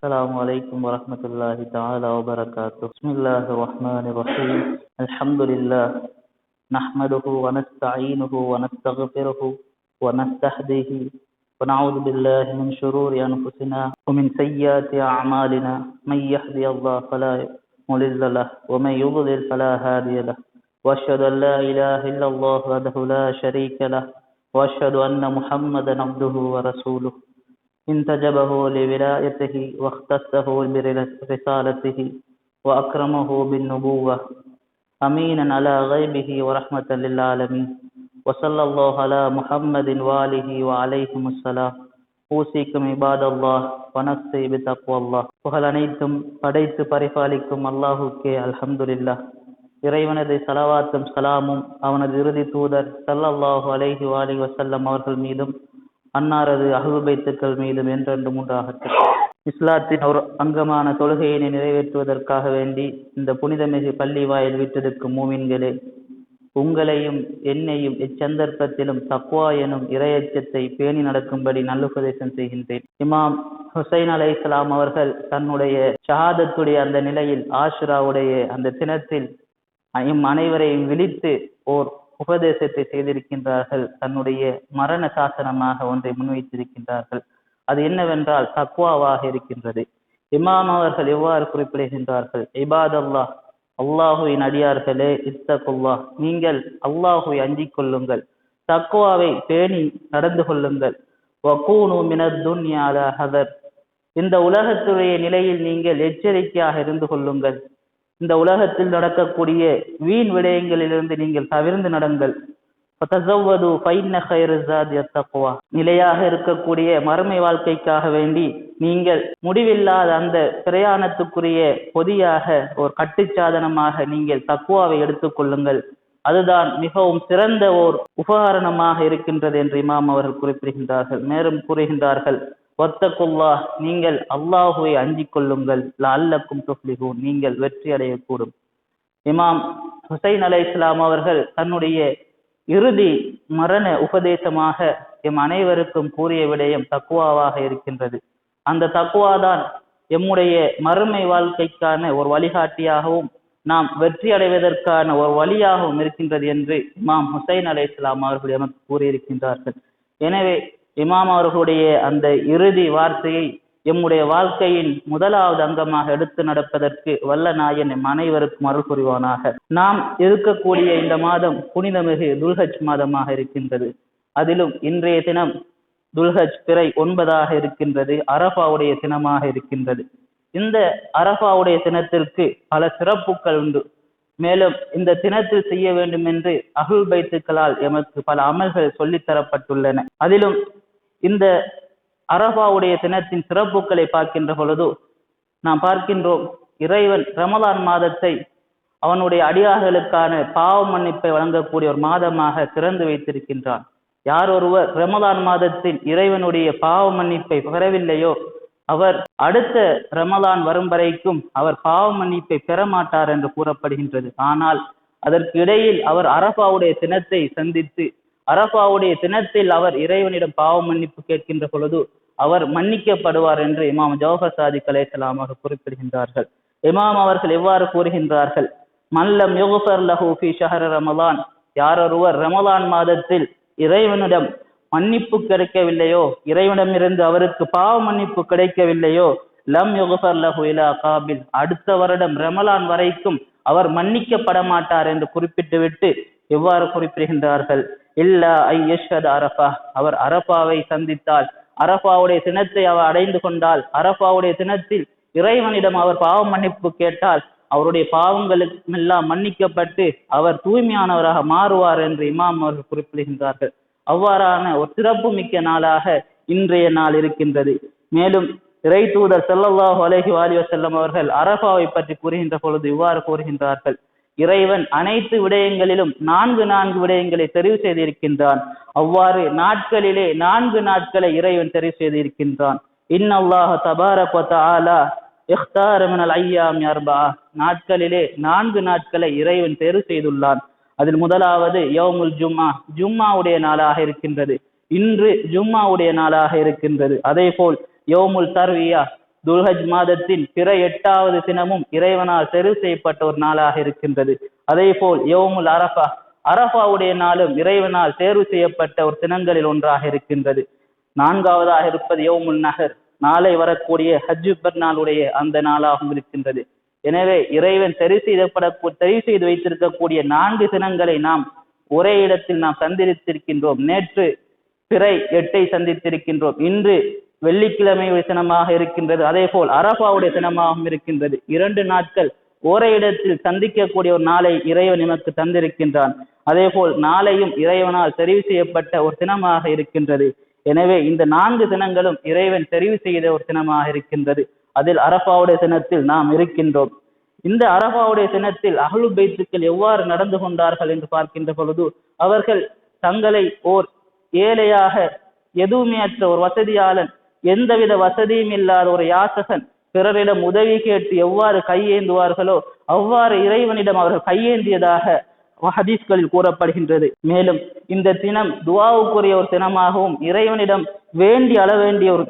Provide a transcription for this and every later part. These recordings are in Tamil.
السلام عليكم ورحمة الله تعالى وبركاته. بسم الله الرحمن الرحيم. الحمد لله نحمده ونستعينه ونستغفره ونستهديه ونعوذ بالله من شرور أنفسنا ومن سيئات أعمالنا. من يهدي الله فلا مضل له ومن يضلل فلا هادي له. وأشهد أن لا إله إلا الله وحده لا شريك له وأشهد أن محمدا عبده ورسوله انتجبه لولايته واختصه برسالته وأكرمه بالنبوة أمينا على غيبه ورحمة للعالمين. وصلى الله على محمد وآله وعليهم السلام. ஊசிக்கும் இபாத் அல்லாஹ் வனஸ்ஸை பிதக்வா அல்லாஹ். புகழ் அனைத்தும் படைத்து பரிபாலிக்கும் அல்லாஹுக்கே அல்ஹம்துலில்லாஹ். இறைவனது ஸலவாத்தும் ஸலாமும் அவனது இறுதி தூதர் ஸல்லல்லாஹு அலைஹி வஸல்லம் அவர்கள் மீதும் அன்னாரது அஹ்லுல் பைத்துக்கள் மீதும் என்றென்றும் உண்டாகட்டும். இஸ்லாத்தின் ஒரு அங்கமான தொழுகையினை நிறைவேற்றுவதற்காக வேண்டி இந்த புனிதமிகு பள்ளி வாயில் வீட்டிற்கும் மூமின்களே, உங்களையும் என்னையும் இச்சந்தர்ப்பத்திலும் தக்வா எனும் இறையச்சத்தை பேணி நடக்கும்படி நல்லுபதேசம் செய்கின்றேன். இமாம் ஹுசைன் அலைஹிஸ்ஸலாம் அவர்கள் தன்னுடைய ஷஹாதத்துடைய அந்த நிலையில் ஆஷுராவுடைய அந்த தினத்தில் அனைவரையும் விழித்து ஓர் உபதேசத்தை செய்திருக்கின்றார்கள். தன்னுடைய மரண சாசனமாக ஒன்றை முன்வைத்திருக்கின்றார்கள். அது என்னவென்றால் தக்வாவாக இருக்கின்றது. இமாம் அவர்கள் எவ்வாறு குறிப்பிடுகின்றார்கள்? இபாத் அல்லாஹ், அல்லாஹுவின் அடியார்களே, இத்தகுல்லாஹ், நீங்கள் அல்லாஹுவை அஞ்சிக் கொள்ளுங்கள், தக்வாவை பேணி நடந்து கொள்ளுங்கள். வகூனு மினத் துன்யா அலா ஹதர், இந்த உலகத்துடைய நிலையில் நீங்கள் எச்சரிக்கையாக இருந்து கொள்ளுங்கள். இந்த உலகத்தில் நடக்கக்கூடிய வீண் விடயங்களிலிருந்து நீங்கள் தவிர்ந்து நடங்கள். நிலையாக இருக்கக்கூடிய மறுமை வாழ்க்கைக்காக வேண்டி நீங்கள் முடிவில்லாத அந்த பிரயாணத்துக்குரிய பொதியாக ஒரு கட்டுச்சாதனமாக நீங்கள் தக்வாவை எடுத்துக்கொள்ளுங்கள். அதுதான் மிகவும் சிறந்த ஓர் உபகரணமாக இருக்கின்றது என்று இமாம் அவர்கள் குறிப்பிடுகின்றார்கள். மேலும் கூறுகின்றார்கள், வத்தகுல்லாஹ், நீங்கள் அல்லாஹுவை அஞ்சிக் கொள்ளுங்கள், லஅல்லக்கும் துஃப்லிஹூன், நீங்கள் வெற்றி அடையக்கூடும். இமாம் ஹுசைன் அலைஹிஸ்ஸலாம் அவர்கள் தன்னுடைய இறுதி மரண உபதேசமாக எம் அனைவருக்கும் கூறிய விடயம் தக்வாவாக இருக்கின்றது. அந்த தக்வாதான் எம்முடைய மறுமை வாழ்க்கைக்கான ஒரு வழிகாட்டியாகவும் நாம் வெற்றி அடைவதற்கான ஒரு வழியாகவும் இருக்கின்றது என்று இமாம் ஹுசைன் அலைஹிஸ்ஸலாம் அவர்கள் எமக்கு கூறியிருக்கின்றார்கள். எனவே இமாம் அவர்களுடைய அந்த இறுதி வார்த்தையை எம்முடைய வாழ்க்கையின் முதலாவது அங்கமாக எடுத்து நடப்பதற்கு வல்ல நாயன் எம் அனைவருக்கும் அருள் புரிவானாக. நாம் இருக்கக்கூடிய இந்த மாதம் புனிதமிகு துல்ஹஜ் மாதமாக இருக்கின்றது. அதிலும் இன்றைய தினம் துல்ஹஜ் பிறை 9 இருக்கின்றது. அரஃபாவுடைய தினமாக இருக்கின்றது. இந்த அரஃபாவுடைய தினத்திற்கு பல சிறப்புகள் உண்டு. மேலும் இந்த தினத்தில் செய்ய வேண்டும் என்று அஹ்லுல் பைத்துக்களால் எமக்கு பல அமல்கள் சொல்லித்தரப்பட்டுள்ளன. அதிலும் இந்த அரஃபாவுடைய தினத்தின் சிறப்புகளை பார்க்கின்ற பொழுது நாம் பார்க்கின்றோம், இறைவன் ரமலான் மாதத்தை அவனுடைய அடியார்களுக்கான பாவ மன்னிப்பை வழங்கக்கூடிய ஒரு மாதமாக திறந்து வைத்திருக்கின்றான். யார் ஒருவர் ரமலான் மாதத்தில் இறைவனுடைய பாவ மன்னிப்பை பெறவில்லையோ அவர் அடுத்த ரமலான் வரும் வரைக்கும் அவர் பாவ மன்னிப்பை பெற மாட்டார் என்று கூறப்படுகின்றது. ஆனால் அதற்கு இடையில் அவர் அரஃபாவுடைய தினத்தை சந்தித்து அரஃபாவுடைய தினத்தில் அவர் இறைவனிடம் பாவ மன்னிப்பு கேட்கின்ற பொழுது அவர் மன்னிக்கப்படுவார் என்று இமாம் ஜௌஹர் சாதிக் அலைஹிஸ்ஸலாம் அவர்கள் குறிப்பிடுகின்றார்கள். இமாம் அவர்கள் எவ்வாறு கூறுகின்றார்கள்? மல்லம் யுக்ஃபர் லஹு ஃபீ ஷஹர் ரமலான், யாரொருவர் ரமலான் மாதத்தில் இறைவனிடம் மன்னிப்பு கிடைக்கவில்லையோ, இறைவனிடமிருந்து அவருக்கு பாவ மன்னிப்பு கிடைக்கவில்லையோ, லம் யுக்ஃபர் லஹு இலா காபில், அடுத்த வருடம் ரமலான் வரைக்கும் அவர் மன்னிக்கப்பட மாட்டார் என்று குறிப்பிட்டுவிட்டு எவ்வாறு குறிப்பிடுகின்றார்கள்? இல்லா ஐ யஷ்ஹத் அரஃபா, அவர் அரஃபாவை சந்தித்தால், அரஃபாவுடைய தினத்தை அவர் அடைந்து கொண்டால், அரஃபாவுடைய தினத்தில் இறைவனிடம் அவர் பாவ மன்னிப்பு கேட்டால் அவருடைய பாவங்களுக்கு எல்லாம் மன்னிக்கப்பட்டு அவர் தூய்மையானவராக மாறுவார் என்று இமாம் அவர்கள் குறிப்பிடுகின்றார்கள். அவ்வாறான ஒரு சிறப்பு மிக்க நாளாக இன்றைய நாள் இருக்கின்றது. மேலும் இறை தூதர் ஸல்லல்லாஹு அலைஹி வஸல்லம் அவர்கள் அரஃபாவை பற்றி கூறுகின்ற பொழுது இவ்வாறு கூறுகின்றார்கள், இறைவன் அனைத்து விடயங்களிலும் 4 விடயங்களை தெரிவு செய்திருக்கின்றான். அவ்வாறு நாட்களிலே 4 நாட்களை இறைவன் தெரிவு செய்திருக்கின்றான். இன்னல்லாஹ தபாரக வ தஆலா இக்தார மினல் ஐயாமி 4, நாட்களிலே 4 நாட்களை இறைவன் தெரிவு செய்துள்ளான். அதில் முதலாவது யௌமுல் ஜும்மா, ஜும்மாவுடைய நாளாக இருக்கின்றது. இன்று ஜும்மாவுடைய நாளாக இருக்கின்றது. அதே போல் யௌமுல் தர்வியா, துல்ஹஜ் மாதத்தின் பிற 8வது தினமும் இறைவனால் தெரிவு செய்யப்பட்ட ஒரு நாளாக இருக்கின்றது. அதே போல் யௌமுல் அரஃபா, அரஃபாவுடைய நாளும் இறைவனால் தேர்வு செய்யப்பட்ட ஒரு தினங்களில் ஒன்றாக இருக்கின்றது. 4வதாக இருப்பது யௌமுல் நஹர், நாளை வரக்கூடிய ஹஜ்ஜு பெருநாளுடைய அந்த நாளாகவும் இருக்கின்றது. எனவே இறைவன் தெரிவு செய்து வைத்திருக்கக்கூடிய 4 தினங்களை நாம் ஒரே இடத்தில் நாம் சந்தித்திருக்கின்றோம். நேற்று பிறை 8 சந்தித்திருக்கின்றோம். இன்று வெள்ளிக்கிழமை தினமாக இருக்கின்றது. அதே போல் அரஃபாவுடைய தினமாகவும் இருக்கின்றது. 2 நாட்கள் ஒரே இடத்தில் சந்திக்கக்கூடிய ஒரு நாளை இறைவன் நமக்கு தந்திருக்கின்றான். அதே போல் நாளையும் இறைவனால் தெரிவு செய்யப்பட்ட ஒரு தினமாக இருக்கின்றது. எனவே இந்த 4 தினங்களும் இறைவன் தெரிவு செய்த ஒரு தினமாக இருக்கின்றது. அதில் அரஃபாவுடைய தினத்தில் நாம் இருக்கின்றோம். இந்த அரஃபாவுடைய தினத்தில் அஹ்லு பைத்துக்கள் எவ்வாறு நடந்து கொண்டார்கள் என்று பார்க்கின்ற பொழுது, அவர்கள் தங்களை ஓர் ஏழையாக, எதுவுமே அற்ற ஒரு வசதியாளன், எந்தவித வசதியும் இல்லாத ஒரு யாசகன் பிறரிடம் உதவி கேட்டு எவ்வாறு கையேந்துவார்களோ அவ்வாறு இறைவனிடம் அவர்கள் கையேந்தியதாக ஹதீஸ்களில் கூறப்படுகின்றது. மேலும் இந்த தினம் துஆவுக்குரிய ஒரு தினமாகவும் இறைவனிடம் வேண்டி அள வேண்டிய ஒரு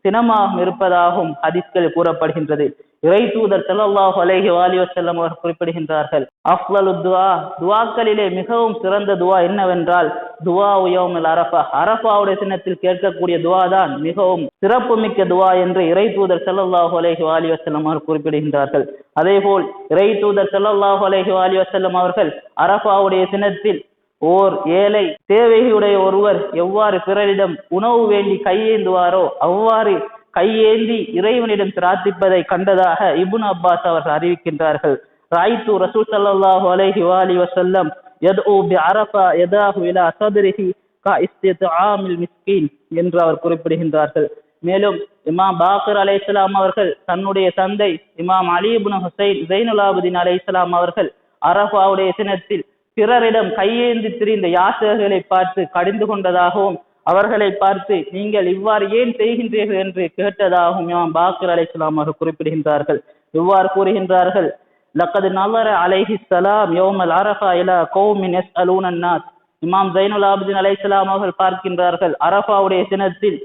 தினமாகவும் இருப்பதாகவும் ஹதீஸ்களில் கூறப்படுகின்றது. இறை தூதர் ஸல்லல்லாஹு அலைஹி வஸல்லம் அவர்கள் குறிப்பிடுகின்றார்கள், அஃலலு துஆ, துஆக்களிலே மிகவும் சிறந்த துஆ என்னவென்றால் துஆ யௌமுல் அரஃபா, அரஃபாவுடைய தினத்தில் கேட்கக்கூடிய துஆ தான் மிகவும் சிறப்பு மிக்க துஆ என்று இறை தூதர் ஸல்லல்லாஹு அலைஹி வஸல்லம் அவர்கள் குறிப்பிடுகின்றார்கள். அதே போல் இறை தூதர் ஸல்லல்லாஹு அலைஹி வஸல்லம் அவர்கள் அரஃபாவுடைய தினத்தில் ஓர் ஏழை தேவையுடைய ஒருவர் எவ்வாறு பிறரிடம் உணவு வேண்டி கையேந்துவாரோ அவ்வாறு கையேந்தி இறைவனிடம் பிரார்த்திப்பதை கண்டதாக இப்னு அப்பாஸ் அவர்கள் அறிவிக்கின்றார்கள். ராய்து ரசூல் ஸல்லல்லாஹு அலைஹி வஸல்லம் யதுஉ பிஅரஃபா யதாஹு இலா ஸத்ரிஹி கா இஸ்தித்ஆமில் மிஸ்கீன் என்று அவர் குறிப்பிடுகின்றார்கள். மேலும் இமாம் பாக்கர் அலைஹிஸ்ஸலாம் அவர்கள் தன்னுடைய தந்தை இமாம் அலி இப்னு ஹுசைன் ஸைனுல் ஆபிதீன் அலைஹிஸ்ஸலாம் அவர்கள் அரஃபாவுடைய தினத்தில் பிறரிடம் கையேந்தி திரிந்த யாசகர்களை பார்த்து கடிந்து கொண்டதாகவும் அவர்களை பார்த்து நீங்கள் இவ்வாறு ஏன் செய்கின்றீர்கள் என்று கேட்டதாகவும் இமாம் பாக்கர் அலைஹிஸ்ஸலாம் அவர்கள் குறிப்பிடுகின்றார்கள். இவ்வாறு கூறுகின்றார்கள், லக்கத் நஸர அலைஹிஸ்ஸலாம் யௌமல் அரஃபா இலா கௌமின் யஸ்அலூன அன்னாஸ். இமாம் ஸைனுல் ஆபிதீன் அலைஹிஸ்ஸலாம் அவர்கள் பார்க்கின்றார்கள், அரஃபாவுடைய தினத்தில்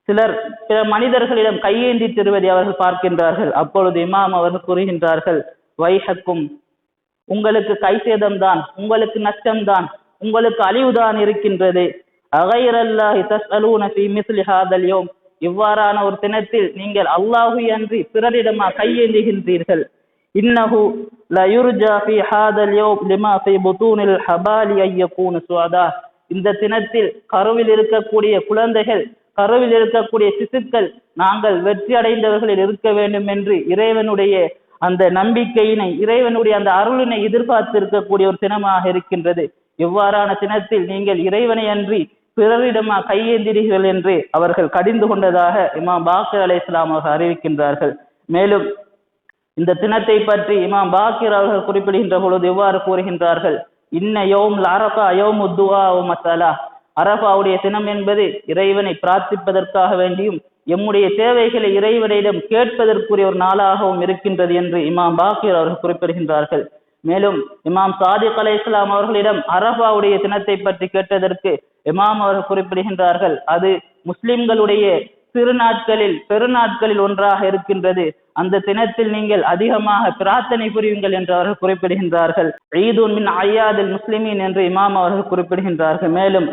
சிலர் பிற மனிதர்களிடம் கையேந்தி திருவதை அவர்கள் பார்க்கின்றார்கள். அப்பொழுது இமாம் அவர்கள் கூறுகின்றார்கள், வைஹக்கும், உங்களுக்கு கைசேதம்தான், உங்களுக்கு நஷ்டம்தான், உங்களுக்கு அழிவுதான் இருக்கின்றது. அகைரல்லாஹி தஸ்அலூன ஃபீ மிஸ்லி ஹாதல் யௌம், இவ்வாறான ஒரு தினத்தில் நீங்கள் அல்லாஹு அன்றி பிறரிடமா கையேந்துகின்றீர்கள். இன்னஹு லா யுர்ஜா ஃபீ ஹாதல் யௌம் லிமா ஃபீ புதூனில் ஹபாலி அய்யகூன சுஅதா. இந்த தினத்தில் கருவில் இருக்கக்கூடிய குழந்தைகள், கருவில் இருக்கக்கூடிய சிசுக்கள் நாங்கள் வெற்றி அடைந்தவர்களில் இருக்க வேண்டும் என்று இறைவனுடைய அந்த நம்பிக்கையினை, இறைவனுடைய அந்த அருளினை எதிர்பார்த்து இருக்கக்கூடிய ஒரு தினமாக இருக்கின்றது. இவ்வாறான தினத்தில் நீங்கள் இறைவனை அன்றி பிறரிடமா கையேந்திரீர்கள் என்று அவர்கள் கடிந்து கொண்டதாக இமாம் பாக்கர் அலைஹிஸ்ஸலாம் அவர்கள் அறிவிக்கின்றார்கள். மேலும் இந்த தினத்தை பற்றி இமாம் பாக்கர் அவர்கள் குறிப்பிடுகின்ற பொழுது இவ்வாறு கூறுகின்றார்கள், இன்ன யௌமுல் அரஃபா யௌமுத் துஆ வ மஸலா. அரஃபாவுடைய தினம் என்பது இறைவனை பிரார்த்திப்பதற்காக வேண்டியும் எம்முடைய தேவைகளை இறைவனிடம் கேட்பதற்குரிய ஒரு நாளாகவும் இருக்கின்றது என்று இமாம் பாக்கர் அவர்கள் குறிப்பிடுகின்றார்கள். மேலும் இமாம் சாதிக் அலைஹிஸ்ஸலாம் அவர்களிடம் அரஃபாவுடைய தினத்தை பற்றி கேட்டதற்கு இமாம் அவர்கள் குறிப்பிடுகின்றார்கள், அது முஸ்லிம்களுடைய பெருநாட்களில் ஒன்றாக இருக்கின்றது. அந்த தினத்தில் நீங்கள் அதிகமாக பிரார்த்தனை புரியுங்கள் என்று அவர்கள் குறிப்பிடுகின்றார்கள். ஈதுன் மின் அய்யாதில் முஸ்லிமீன் என்று இமாம் அவர்கள் குறிப்பிடுகின்றார்கள். மேலும்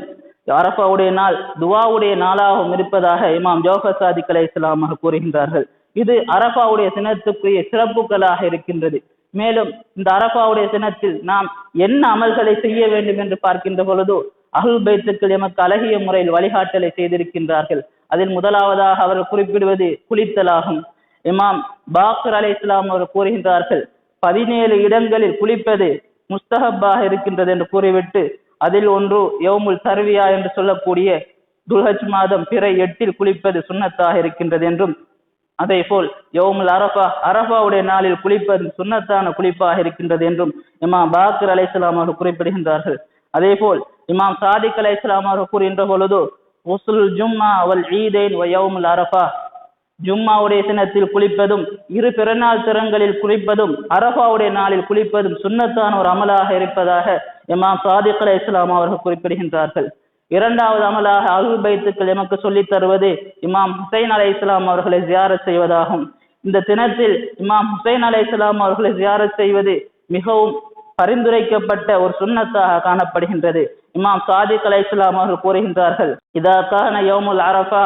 அரஃபாவுடைய நாள் துஆவுடைய நாளாகவும் இருப்பதாக இமாம் ஜௌஹர் சாதிக் அலைஹிஸ்ஸலாம் அவர்கள் கூறுகின்றார்கள். இது அரஃபாவுடைய தினத்துக்குரிய சிறப்புகளாக இருக்கின்றது. மேலும் இந்த அரஃபாவுடைய தினத்தில் நாம் என்ன அமல்களை செய்ய வேண்டும் என்று பார்க்கின்ற பொழுது அஹ்லுல் பைத்துக்கள் எமக்கு அழகிய முறையில் வழிகாட்டலை செய்திருக்கின்றார்கள். அதில் முதலாவதாக அவர்கள் குறிப்பிடுவது குளித்தலாகும். இமாம் பாக்கர் அலைஹிஸ்ஸலாம் அவர்கள் கூறுகின்றார்கள், 17 இடங்களில் குளிப்பது முஸ்தஹப்பாக இருக்கின்றது என்று கூறிவிட்டு அதில் ஒன்று யௌமுல் தர்வியா என்று சொல்லக்கூடிய துல்ஹஜ் மாதம் பிறை 8 குளிப்பது சுன்னத்தாக இருக்கின்றது என்றும், அதே போல் யௌமுல் அரஃபா, அரஃபாவுடைய நாளில் குளிப்பது சுன்னத்தான குளிப்பாக இருக்கின்றது என்றும் இமாம் பாக்கர் அலைஹிஸ்ஸலாம் அவர்கள் குறிப்பிடுகின்றார்கள். அதே போல் இமாம் சாதிக் அலைஹிஸ்ஸலாம் அவர்கள் கூறுகின்ற பொழுது உஸ்லுல் ஜும்மா வல் ஈதைன் வ யௌமுல் அரஃபா, ஜும்மாவுடைய தினத்தில் குளிப்பதும் இரு பிறநாள் திறங்களில் குளிப்பதும் அரஃபாவுடைய நாளில் குளிப்பதும் சுன்னத்தான ஒரு அமலாக இருப்பதாக இமாம் சாதிக் அலைஹிஸ்ஸலாம் அவர்கள் குறிப்பிடுகின்றார்கள். இரண்டாவது அமலாக அஹ்லுல் பைத்துக்கள் எமக்கு சொல்லித் தருவது இமாம் ஹுசைன் அலைஹிஸ்ஸலாம் அவர்களை ஜியாரத் செய்வதாகும். இந்த தினத்தில் இமாம் ஹுசைன் அலைஹிஸ்ஸலாம் அவர்களை ஜியாரத் செய்வது மிகவும் பரிந்துரைக்கப்பட்ட ஒரு சுன்னத்தாக காணப்படுகின்றது. இமாம் சாதிக் அலைஹிஸ்ஸலாம் அவர்கள் கூறுகின்றார்கள், இதா கான யௌமுல் அரஃபா,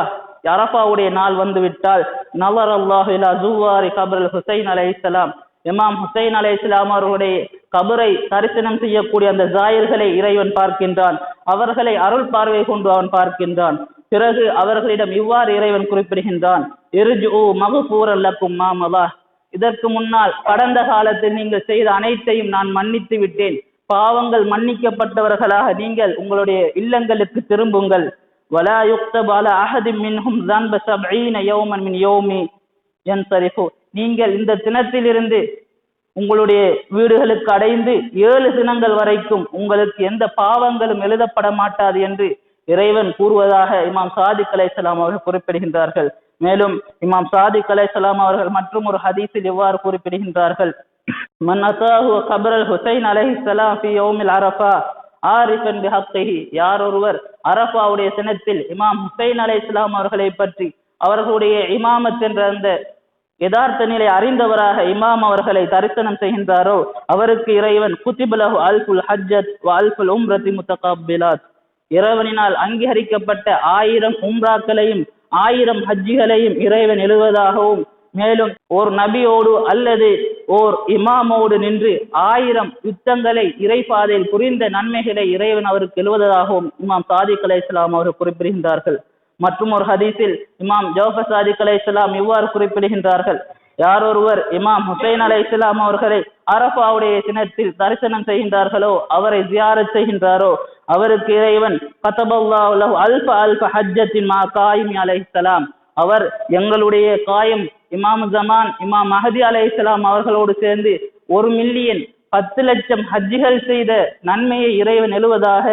அரஃபாவுடைய நாள் வந்துவிட்டால், நவர் அல்லாஹு இலா ஜுவாரி கபருல் ஹுசைன் அலைஹிஸ்ஸலாம், இமாம் ஹுசைன் அலைஹிஸ்ஸலாம் அவர்களுடைய கபரை தரிசனம் செய்யக்கூடிய அந்த ஜாயிர்களை இறைவன் பார்க்கின்றான். அவர்களை அருள் பார்வை கொண்டு அவன் பார்க்கின்றான். பிறகு அவர்களிடம் இவ்வாறு இறைவன் குறிப்பிடுகின்றான், இர்ஜுஉ மக்ஃபூரன் லக்கும் மா மதா, இதற்கு முன்னால் கடந்த காலத்தில் நீங்கள் செய்த அனைத்தையும் நான் மன்னித்து விட்டேன். பாவங்கள் மன்னிக்கப்பட்டவர்களாக நீங்கள் உங்களுடைய இல்லங்களுக்கு திரும்புங்கள். வலா யுக்தபு அலா அஹதின் மின்ஹும் ஸன்ப 70 யௌமன் மின் யௌமி யன்ஸரிஃபு, நீங்கள் இந்த தினத்திலிருந்து உங்களுடைய வீடுகளுக்கு அடைந்து 7 தினங்கள் வரைக்கும் உங்களுக்கு எந்த பாவங்களும் எழுதப்பட மாட்டாது என்று இறைவன் கூறுவதாக இமாம் சாதிக் அலைஹிஸ்ஸலாம் அவர்கள் குறிப்பிடுகின்றார்கள். மேலும் இமாம் சாதிக் அலைஹிஸ்ஸலாம் அவர்கள் மற்றும் ஒரு ஹதீஸில் இவ்வாறு குறிப்பிடுகின்றார்கள், மன் அஸாஹு கபரல் ஹுசைன் அலைஹிஸ்ஸலாம் ஃபி யௌமில் அரஃபா ஆரிஃபன் பிஹக்கிஹி, யார் ஒருவர் அரஃபாவுடைய தினத்தில் இமாம் ஹுசைன் அலைஹிஸ்ஸலாம் அவர்களை பற்றி அவர்களுடைய இமாமத் என்ற அந்த யதார்த்த நிலை அறிந்தவராக இமாம் அவர்களை தரிசனம் செய்கின்றாரோ அவருக்கு இறைவன் குத்திபலஹு அல்ஃபுல் ஹஜ்ஜத் வ அல்ஃபுல் உம்ரத்தி முத்தகப்பிலாத், இறைவனினால் அங்கீகரிக்கப்பட்ட 1000 உம்ராக்களையும் 1000 ஹஜ்ஜிகளையும் இறைவன் எழுவதாகவும், மேலும் ஓர் நபியோடு அல்லது ஓர் இமாமோடு நின்று 1000 யுத்தங்களை இறைபாதையில் புரிந்த நன்மைகளை இறைவன் அவருக்கு எழுவதாகவும் இமாம் சாதிக் அலைஹிஸ்ஸலாம் அவர்கள் குறிப்பிடுகின்றார்கள். மற்றும் ஒரு ஹதீஸில் இமாம் ஜாஃபர் சாதிக் அலைஹிஸ்ஸலாம் இவ்வாறு குறிப்பிடுகின்றார்கள், யார் ஒருவர் இமாம் ஹுசைன் அலைஹிஸ்ஸலாம் அவர்களை அரஃபாவுடைய தினத்தில் தரிசனம் செய்கின்றார்களோ, அவரை ஜியாரத் செய்கின்றாரோ, அவருக்கு இறைவன் கதபல்லாஹு லஹு அல்ஃப ஹஜ்ஜத்தின் மா காயிமி அலைஹிஸ்ஸலாம், அவர் எங்களுடைய காயம் இமாம் ஜமான் இமாம் மஹதி அலைஹிஸ்ஸலாம் அவர்களோடு சேர்ந்து 1 மில்லியன் 10 லட்சம் ஹஜ்ஜிகள் செய்த நன்மையை இறைவன் எழுவதாக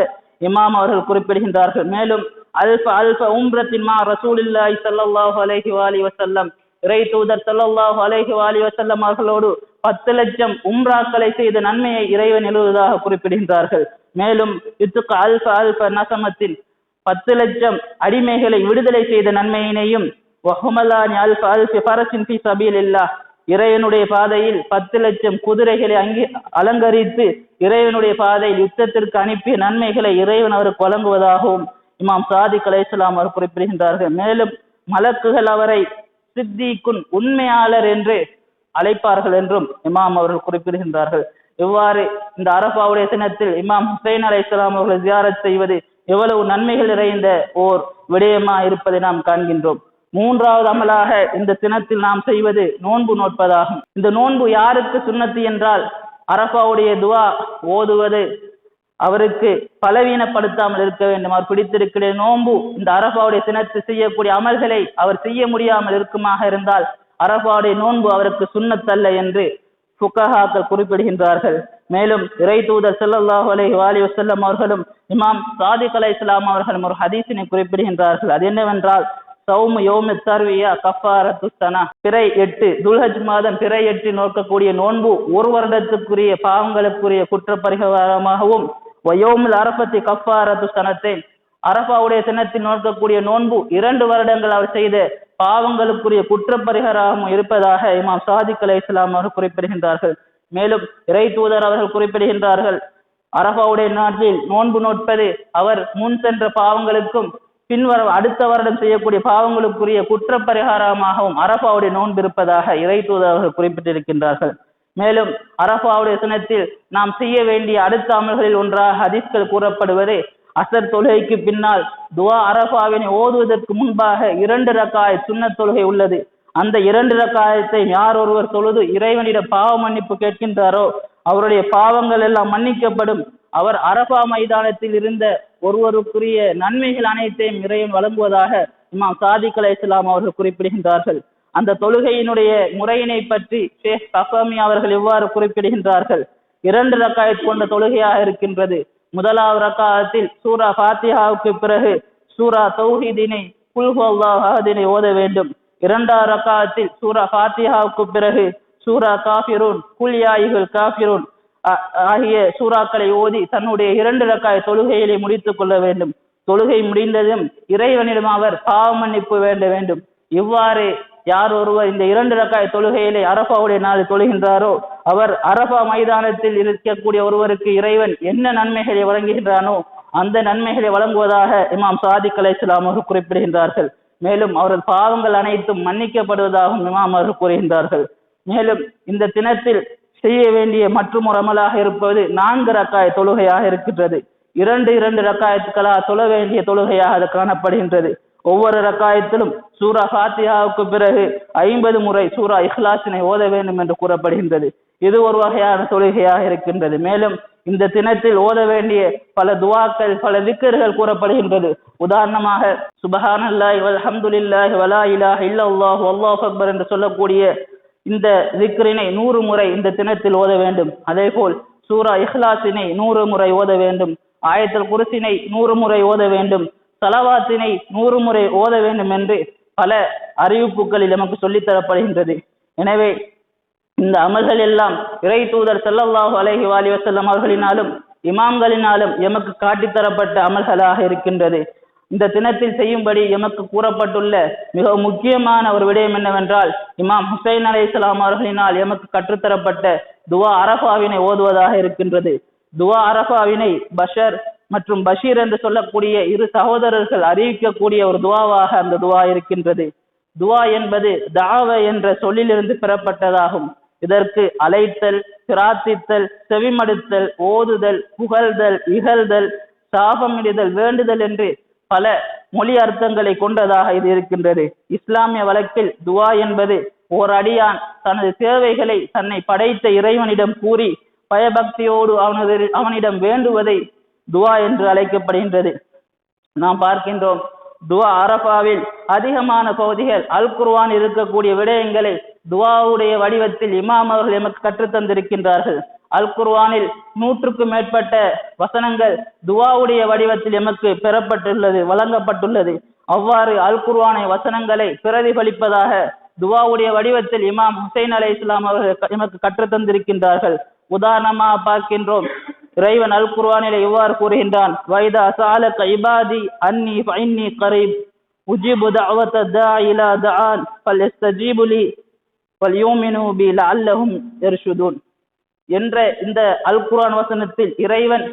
இமாம் அவர்கள் குறிப்பிடுகின்றார்கள். மேலும் அல்ஃப உம்ரத்தின் மா ரசூலுல்லாஹி ஸல்லல்லாஹு அலைஹி வஆலிஹி வஸல்லம், இறை தூதர் ஸல்லல்லாஹு அலைஹி வஆலிஹி வஸல்லம் அவர்களோடு 10 லட்சம் உம்ராக்களை செய்த நன்மையை இறைவன் எழுதுவதாக குறிப்பிடுகின்றார்கள். மேலும் இத்துக்கு அல்ஃப நசமத்தின் 10 லட்சம் அடிமைகளை விடுதலை செய்த நன்மையினையும், வஹுமலானி அல்ஃப ஃபரஸின் ஃபீ ஸபீலில்லாஹ், இறைவனுடைய பாதையில் 10 லட்சம் குதிரைகளை அலங்கரித்து இறைவனுடைய பாதையில் யுத்தத்திற்கு அனுப்பிய நன்மைகளை இறைவன் அவருக்கு வழங்குவதாகவும் இமாம் சாதிக் அலைஹிஸ்ஸலாம் அவர் குறிப்பிடுகின்றார்கள். மேலும் மலக்குகள் அவரை சித்திக்குன் உண்மையாளர் என்று அழைப்பார்கள் என்றும் இமாம் அவர்கள் குறிப்பிடுகின்றார்கள். இவ்வாறு இந்த அரஃபாவுடைய தினத்தில் இமாம் ஹுசைன் அலைஹிஸ்ஸலாம் அவர்களை ஜியாரத் செய்வது எவ்வளவு நன்மைகள் நிறைந்த ஓர் விடயமா இருப்பதை நாம் காண்கின்றோம். மூன்றாவது அமலாக இந்த தினத்தில் நாம் செய்வது நோன்பு நோட்பதாகும். இந்த நோன்பு யாருக்கு சுன்னத்து என்றால், அரஃபாவுடைய துவா ஓதுவது அவருக்கு பலவீனப்படுத்தாமல் இருக்க வேண்டும். அவர் பிடித்திருக்கிற நோன்பு இந்த அரஃபாவுடைய தினத்தில் செய்யக்கூடிய அமல்களை அவர் செய்ய முடியாமல் இருக்குமாக இருந்தால் அரஃபாவுடைய நோன்பு அவருக்கு சுன்னத்தல்ல என்று ஃபுகஹாக்கள் குறிப்பிடுகின்றார்கள். மேலும் இறை தூதர் ஸல்லல்லாஹு அலைஹி வஸல்லம் அவர்களும் இமாம் சாதிக் அலைஹிஸ்ஸலாம் அவர்களும் ஒரு ஹதீஸினை குறிப்பிடுகின்றார்கள். அது என்னவென்றால், சௌமு யௌமி தர்வியா கஃபாரத்து ஸனா, பிறை 8 துல்ஹஜ் மாதம் பிறை 8 நோக்கக்கூடிய நோன்பு 1 வருடத்துக்குரிய பாவங்களுக்குரிய குற்றப்பரிகாரமாகவும், வயோமுல் அரஃபத்தி கஃபாரத்து ஸனத்தை, அரஃபாவுடைய தினத்தில் நோக்கக்கூடிய நோன்பு 2 வருடங்கள் அவர் செய்த பாவங்களுக்குரிய குற்றப்பரிகாரமாகவும் இருப்பதாக இமாம் சாதிக் அலைஹிஸ்ஸலாம் அவர்கள் குறிப்பிடுகின்றார்கள். மேலும் இறை தூதர் அவர்கள் குறிப்பிடுகின்றார்கள், அரஃபாவுடைய நாட்டில் நோன்பு நோட்பது அவர் முன் சென்ற பாவங்களுக்கும் பின்வரும் அடுத்த வருடம் செய்யக்கூடிய பாவங்களுக்குரிய குற்றப்பரிகாரமாகவும் அரஃபாவுடைய நோன்பு இருப்பதாக இறை தூதர் அவர்கள் குறிப்பிட்டிருக்கின்றார்கள். மேலும் அரஃபாவுடைய தினத்தில் நாம் செய்ய வேண்டிய அடுத்த அமல்களில் ஒன்றாக ஹதீஸ்கள் கூறப்படுவது, அசர் தொழுகைக்கு பின்னால் துவா அரஃபாவினை ஓதுவதற்கு முன்பாக 2 ரக்காயத் சுன்னத் தொழுகை உள்ளது. அந்த 2 ரக்காயத்தை யார் ஒருவர் தொழுது இறைவனிடம் பாவ மன்னிப்பு கேட்கின்றாரோ அவருடைய பாவங்கள் எல்லாம் மன்னிக்கப்படும். அவர் அரஃபா மைதானத்தில் இருந்த ஒருவருக்குரிய நன்மைகள் அனைத்தையும் இறைவன் வழங்குவதாக இமாம் சாதிக் அலைஹிஸ்ஸலாம் அவர்கள் குறிப்பிடுகின்றார்கள். அந்த தொழுகையினுடைய முறையினை பற்றி ஷேக் தஃபாமி அவர்கள் இவ்வாறு குறிப்பிடுகின்றார்கள், 2 ரக்காயத் கொண்ட தொழுகையாக இருக்கின்றது. முதலாவது ரக்காயத்தில் சூரா ஃபாத்திஹாவுக்கு பிறகு சூரா தௌஹீதினை குல் ஹுவல்லாஹு அஹதினை ஓத வேண்டும். 2வது ரக்காயத்தில் சூரா ஃபாத்திஹாவுக்கு பிறகு சூரா காஃபிரூன் குல் யா அய்யுஹல் காஃபிரூன் ஆகிய சூறாக்களை ஓதி தன்னுடைய 2 ரக்காயத் தொழுகையிலே முடித்துக் கொள்ள வேண்டும். தொழுகை முடிந்ததும் இறைவனிடம் அவர் பாவ மன்னிப்பு வேண்ட வேண்டும். இவ்வாறு யார் ஒருவர் இந்த 2 ரக்காய் தொழுகையிலே அரபாவுடைய நாள் தொழுகின்றாரோ அவர் அரபா மைதானத்தில் இருக்கக்கூடிய ஒருவருக்கு இறைவன் என்ன நன்மைகளை வழங்குகின்றானோ அந்த நன்மைகளை வழங்குவதாக இமாம் சாதிக் அலைஹிஸ்ஸலாம் அவர்கள் குறிப்பிடுகின்றார்கள். மேலும் அவரது பாவங்கள் அனைத்தும் மன்னிக்கப்படுவதாகவும் இமாம் அவர்கள் கூறுகின்றார்கள். மேலும் இந்த தினத்தில் செய்ய வேண்டிய மற்றும் ஒரு அமலாக இருப்பது 4 ரக்காய் தொழுகையாக இருக்கின்றது. 2 ரக்காயத்துக்களா தொழ வேண்டிய தொழுகையாக அது காணப்படுகின்றது. ஒவ்வொரு ரக்காயத்திலும் சூரா ஃபாத்திஹாவுக்கு பிறகு 50 முறை சூரா இஹ்லாஸினை ஓத வேண்டும் என்று கூறப்படுகின்றது. இது ஒரு வகையான தொழுகையாக இருக்கின்றது. மேலும் இந்த தினத்தில் ஓத வேண்டிய பல துவாக்கள், பல திக்ர்கள் கூறப்படுகின்றது. உதாரணமாக சுப்ஹானல்லாஹி வல்ஹம்துலில்லாஹி வலா இலாஹ இல்லல்லாஹு வல்லாஹு அக்பர் என்று சொல்லக்கூடிய இந்த திக்ரினை 100 முறை இந்த தினத்தில் ஓத வேண்டும். அதேபோல் சூரா இஹ்லாஸினை 100 முறை ஓத வேண்டும். ஆயத்துல் குர்சினை 100 முறை ஓத வேண்டும். சலவாத்தினை 100 முறை ஓத வேண்டும் என்று பல அறிவிப்புகளில் நமக்கு சொல்லித் தரப்படுகின்றது. எனவே இந்த அமல்கள் எல்லாம் இறை தூதர் ஸல்லல்லாஹு அலைஹி வஸல்லம் அவர்களினாலும் இமாம்களினாலும் எமக்கு காட்டித்தரப்பட்ட அமல்களாக இருக்கின்றது. இந்த தினத்தில் செய்யும்படி எமக்கு கூறப்பட்டுள்ள மிக முக்கியமான ஒரு விடயம் என்னவென்றால் இமாம் ஹுசைன் அலைஹிஸ்ஸலாம் அவர்களினால் எமக்கு கற்றுத்தரப்பட்ட துவா அரஃபாவினை ஓதுவதாக இருக்கின்றது. துவா அரஃபாவினை பஷர் மற்றும் பஷீர் என்று சொல்லக்கூடிய 2 சகோதரர்கள் அறிவிக்கக்கூடிய ஒரு துவாவாக அந்த துவா இருக்கின்றது. துவா என்பது தாவ என்ற சொல்லிலிருந்து பெறப்பட்டதாகும். இதற்கு அழைத்தல், பிரார்த்தித்தல், செவிமடுத்தல், ஓதுதல், புகழ்தல், இகழ்தல், சாபமிடுதல், வேண்டுதல் என்று பல மொழி அர்த்தங்களை கொண்டதாக இது இருக்கின்றது. இஸ்லாமிய வழக்கில் துவா என்பது ஓர் அடியான் தனது தேவைகளை தன்னை படைத்த இறைவனிடம் கூறி பயபக்தியோடு அவனிடம் வேண்டுவதை துவா என்று அழைக்கப்படுகின்றது. நாம் பார்க்கின்றோம் துவா அரஃபாவில் அதிகமான பகுதிகள் அல் குர்ஆன் இருக்கக்கூடிய விடயங்களை துவாவுடைய வடிவத்தில் இமாம் அவர்கள் எமக்கு கற்றுத்தந்திருக்கின்றார்கள். அல் குர்ஆனில் 100க்கும் மேற்பட்ட வசனங்கள் துவாவுடைய வடிவத்தில் எமக்கு பெறப்பட்டுள்ளது, வழங்கப்பட்டுள்ளது. அவ்வாறு அல் குர்ஆனை வசனங்களை பிரதிபலிப்பதாக துவாவுடைய வடிவத்தில் இமாம் ஹுசைன் அலைஹிஸ்ஸலாம் அவர்கள் எமக்கு கற்றுத்தந்திருக்கின்றார்கள். உதாரணமாக பார்க்கின்றோம், இறைவன் அல் குர்ஆனிலே இவ்வாறு கூறுகின்றான், வைதா சாலக இபாதி அன்னி ஃபஇன்னி கரீப் உஜிபு தஅவத தாஇ இலா தஆன் ஃபல்யஸ்தஜீபு லி வல்யுமினு பி லஅல்லஹும் யர்ஷுதூன் என்ற இந்த அல் குர்ஆன் வசனத்தில் இறைவன்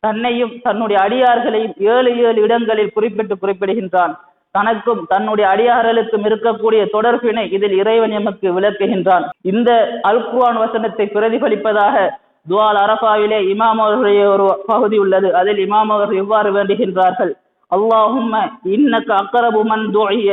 தன்னையும் தன்னுடைய அடியார்களையும் 7 இடங்களில் குறிப்பிடுகின்றான். தனக்கும் தன்னுடைய அடியார்களுக்கும் இருக்கக்கூடிய தொடர்பினை இதில் இறைவன் எமக்கு விளக்குகின்றான். இந்த அல் குர்ஆன் வசனத்தை பிரதிபலிப்பதாக துஆல் அரஃபாவிலே இமாம் அவர்களுடைய ஒரு பகுதி உள்ளது. அதில் இமாம் அவர்கள் இவ்வாறு வேண்டுகின்றார்கள், அல்லாஹும்ம இன்னக அக்ரபு மன் துஇய,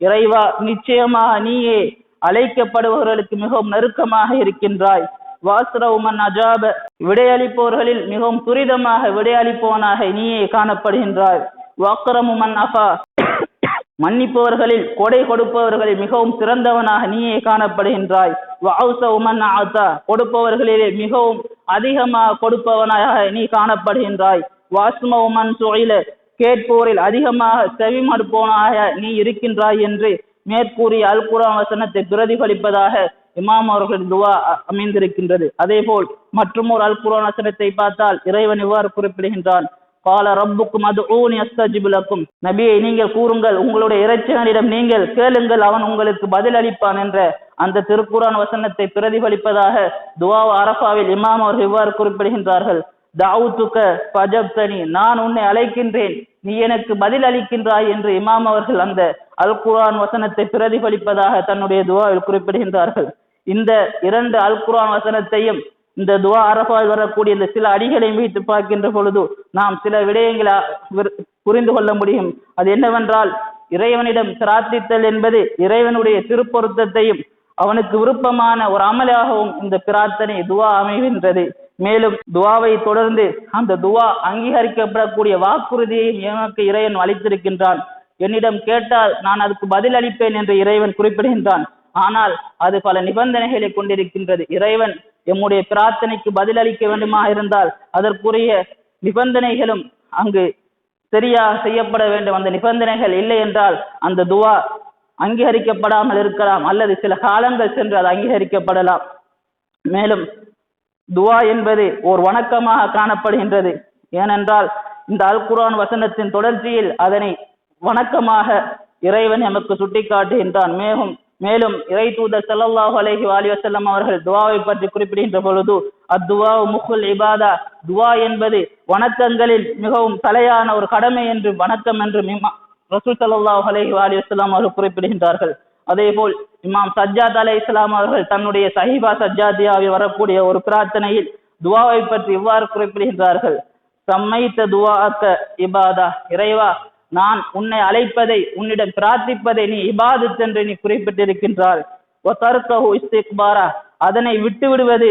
இறைவா நிச்சயமாக நீயே அழைக்கப்படுபவர்களுக்கு மிகவும் நெருக்கமாக இருக்கின்றாய். வாஸ்ரவு மன் அஜாப, விடையளிப்பவர்களில் மிகவும் துரிதமாக விடையளிப்பவனாக நீயே காணப்படுகின்றாய். வக்ரமு மன் அஃபா, மன்னிப்பவர்களில் கொடை கொடுப்பவர்களில் மிகவும் சிறந்தவனாக நீயே காணப்படுகின்றாய். வஅவ்ஸவு மன் அஅதா, கொடுப்பவர்களிலே மிகவும் அதிகமாக கொடுப்பவனாக நீ காணப்படுகின்றாய். வாஸ்மவு மன் சுஇல, கேட்போரில் அதிகமாக செவிமடுப்பவனாக நீ இருக்கின்றாய் என்று மேற்கூறிய அல் குர்ஆன் வசனத்தை பிரதிபலிப்பதாக இமாம் அவர்கள் துவா அமைந்திருக்கின்றது. அதே போல் மற்றும் ஒரு அல் குர்ஆன் வசனத்தை பார்த்தால் இறைவன் இவ்வாறு குறிப்பிடுகின்றான், கால ரப்புக்கும் அதுஊனி அஸ்தஜிபு லக்கும், நபியை நீங்கள் கூறுங்கள், உங்களுடைய இறைச்சனிடம் நீங்கள் கேளுங்கள், அவன் உங்களுக்கு பதில் அளிப்பான் என்ற அந்த திருக்குர்ஆன் வசனத்தை பிரதிபலிப்பதாக துவா அரஃபாவில் இமாம் அவர்கள் இவ்வாறு குறிப்பிடுகின்றார்கள், தஅவுதுக ஃபஜப்தனி, நான் உன்னை அழைக்கின்றேன், நீ எனக்கு பதில் அளிக்கின்றாய் என்று இமாம் அவர்கள் அந்த அல் குர்ஆன் வசனத்தை பிரதிபலிப்பதாக தன்னுடைய துவாவில் குறிப்பிடுகின்றார்கள். இந்த 2 அல் குர்ஆன் வசனத்தையும் இந்த துவா அரஃபாவில் வரக்கூடிய இந்த சில அடிகளை வைத்து பார்க்கின்ற பொழுது நாம் சில விடயங்களை புரிந்து கொள்ள முடியும். அது என்னவென்றால், இறைவனிடம் பிரார்த்தித்தல் என்பது இறைவனுடைய திருப்பொருத்தத்தையும் அவனுக்கு விருப்பமான ஒரு அமலாகவும் இந்த பிரார்த்தனை துவா அமைகின்றது. மேலும் துவாவை தொடர்ந்து அந்த துவா அங்கீகரிக்கப்படக்கூடிய வாக்குறுதியையும் எமக்கு இறைவன் அளித்திருக்கின்றான். என்னிடம் கேட்டால் நான் அதுக்கு பதில் அளிப்பேன் என்று இறைவன் குறிப்பிடுகின்றான். ஆனால் அது பல நிபந்தனைகளை கொண்டிருக்கின்றது. இறைவன் எம்முடைய பிரார்த்தனைக்கு பதில் அளிக்க வேண்டுமா இருந்தால் அதற்குரிய நிபந்தனைகளும் அங்கு சரியாக செய்யப்பட வேண்டும். அந்த நிபந்தனைகள் இல்லை என்றால் அந்த துவா அங்கீகரிக்கப்படாமல் இருக்கலாம், அல்லது சில காலங்கள் சென்று அது அங்கீகரிக்கப்படலாம். மேலும் துவா என்பது ஒரு வணக்கமாக காணப்படுகின்றது. ஏனென்றால் இந்த அல் குர்ஆன் வசனத்தின் தொடர்ச்சியில் அதனை வணக்கமாக இறைவன் எமக்கு சுட்டிக்காட்டுகின்றான். மேலும் இறை தூதர் ஸல்லல்லாஹு அலைஹி வஸல்லம் அவர்கள் துஆவை பற்றி குறிப்பிடுகின்ற பொழுது அத்துவா முகுல் இபாதா, துஆ என்பது வணக்கங்களில் மிகவும் தலையான ஒரு கடமை என்று வணக்கம் என்று ரசூல் ஸல்லல்லாஹு அலைஹி வஸல்லம் அவர்கள் குறிப்பிடுகின்றார்கள். அதே போல் இமாம் சஜ்ஜாத் அலைஹிஸ்ஸலாம் அவர்கள் தன்னுடைய சஹீபா சஜ்ஜாதியாவில் வரக்கூடிய ஒரு பிரார்த்தனையில் துஆவை பற்றி இவ்வாறு குறிப்பிடுகின்றார்கள். சம்மைத்த துஆக்க இபாதா, இறைவா நான் உன்னை அழைப்பதை, உன்னிடம் பிரார்த்திப்பதை நீ இபாதத் என்று நீ குறிப்பிட்டிருக்கின்றார். இஸ்திக்பாரா, அதனை விட்டு விடுவது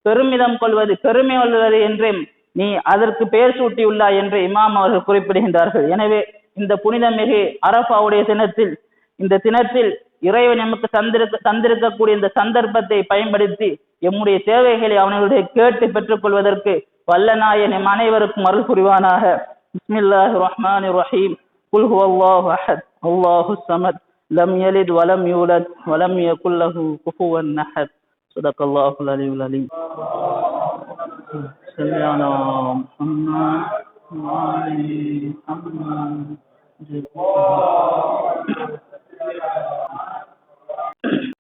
பெருமிதம் கொள்வது, பெருமை கொள்வது என்று நீ அதற்கு பெயர் சூட்டியுள்ளாய் என்று இமாம் அவர்கள் குறிப்பிடுகின்றார்கள். எனவே இந்த புனிதமிகு அரஃபாவுடைய தினத்தில், இந்த தினத்தில் இறைவன் நமக்கு தந்திருக்கக்கூடிய இந்த சந்தர்ப்பத்தை பயன்படுத்தி எம்முடைய தேவைகளை அவனுடைய கேட்டு பெற்றுக் கொள்வதற்கு வல்ல நாயன் எம் அனைவருக்கும் அருள் புரிவானாக. பிஸ்மில்லாஹிர் ரஹ்மானிர் ரஹீம். குல் ஹுவல்லாஹு அஹத் அல்லாஹுஸ் ஸமத் லம் யலித் வலம் யூலத் வலம் யகுல் லஹு குஃபுவன் அஹத். ஸதகல்லாஹுல் அலியுல் அலீம். ஸல்லி அலா முஹம்மத் வ ஆலி முஹம்மத்.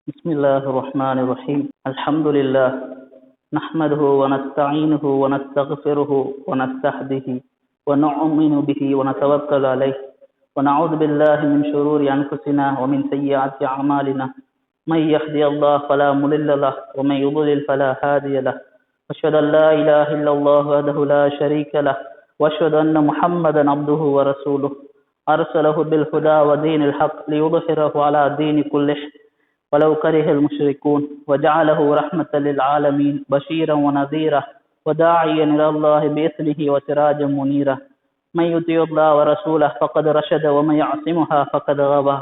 பிஸ்மில்லாஹிர் ரஹ்மானிர் ரஹீம். அல்ஹம்துலில்லாஹ் நஹ்மதுஹு வ நஸ்தஈனுஹு வ நஸ்தக்ஃபிருஹு வ நஸ்தஹ்திஹி வ நு'மினு பிஹி வ நதவக்கலு அலைஹி வ நஊது பில்லாஹி மின் ஷுரூரி அன்ஃபுஸினா வ மின் ஸய்யிஆத்தி அமாலினா மன் யஹ்தியல்லாஹு ஃபலா முضில்ல லஹு வ மன் யுضلل ஃபலா ஹாதிய லஹு. அஷ்ஹது அன் லா இலாஹ இல்லல்லாஹு வஹ்தஹு லா ஷரீக லஹு வ அஷ்ஹது அன்ன முஹம்மதன் அப்துஹு வ ரசூலுஹு அர்ஸலஹு பில் ஹுதா வ தீனில் ஹக் லியுظஹிரஹு அலா தீனி குல்லிஹி ولو كره المشركون وجعله رحمة للعالمين بشيرا ونذيرا وداعيا إلى الله بإذنه وسراجا منيرا. من يطيع الله ورسوله فقد رشد ومن يعصمها فقد غوى.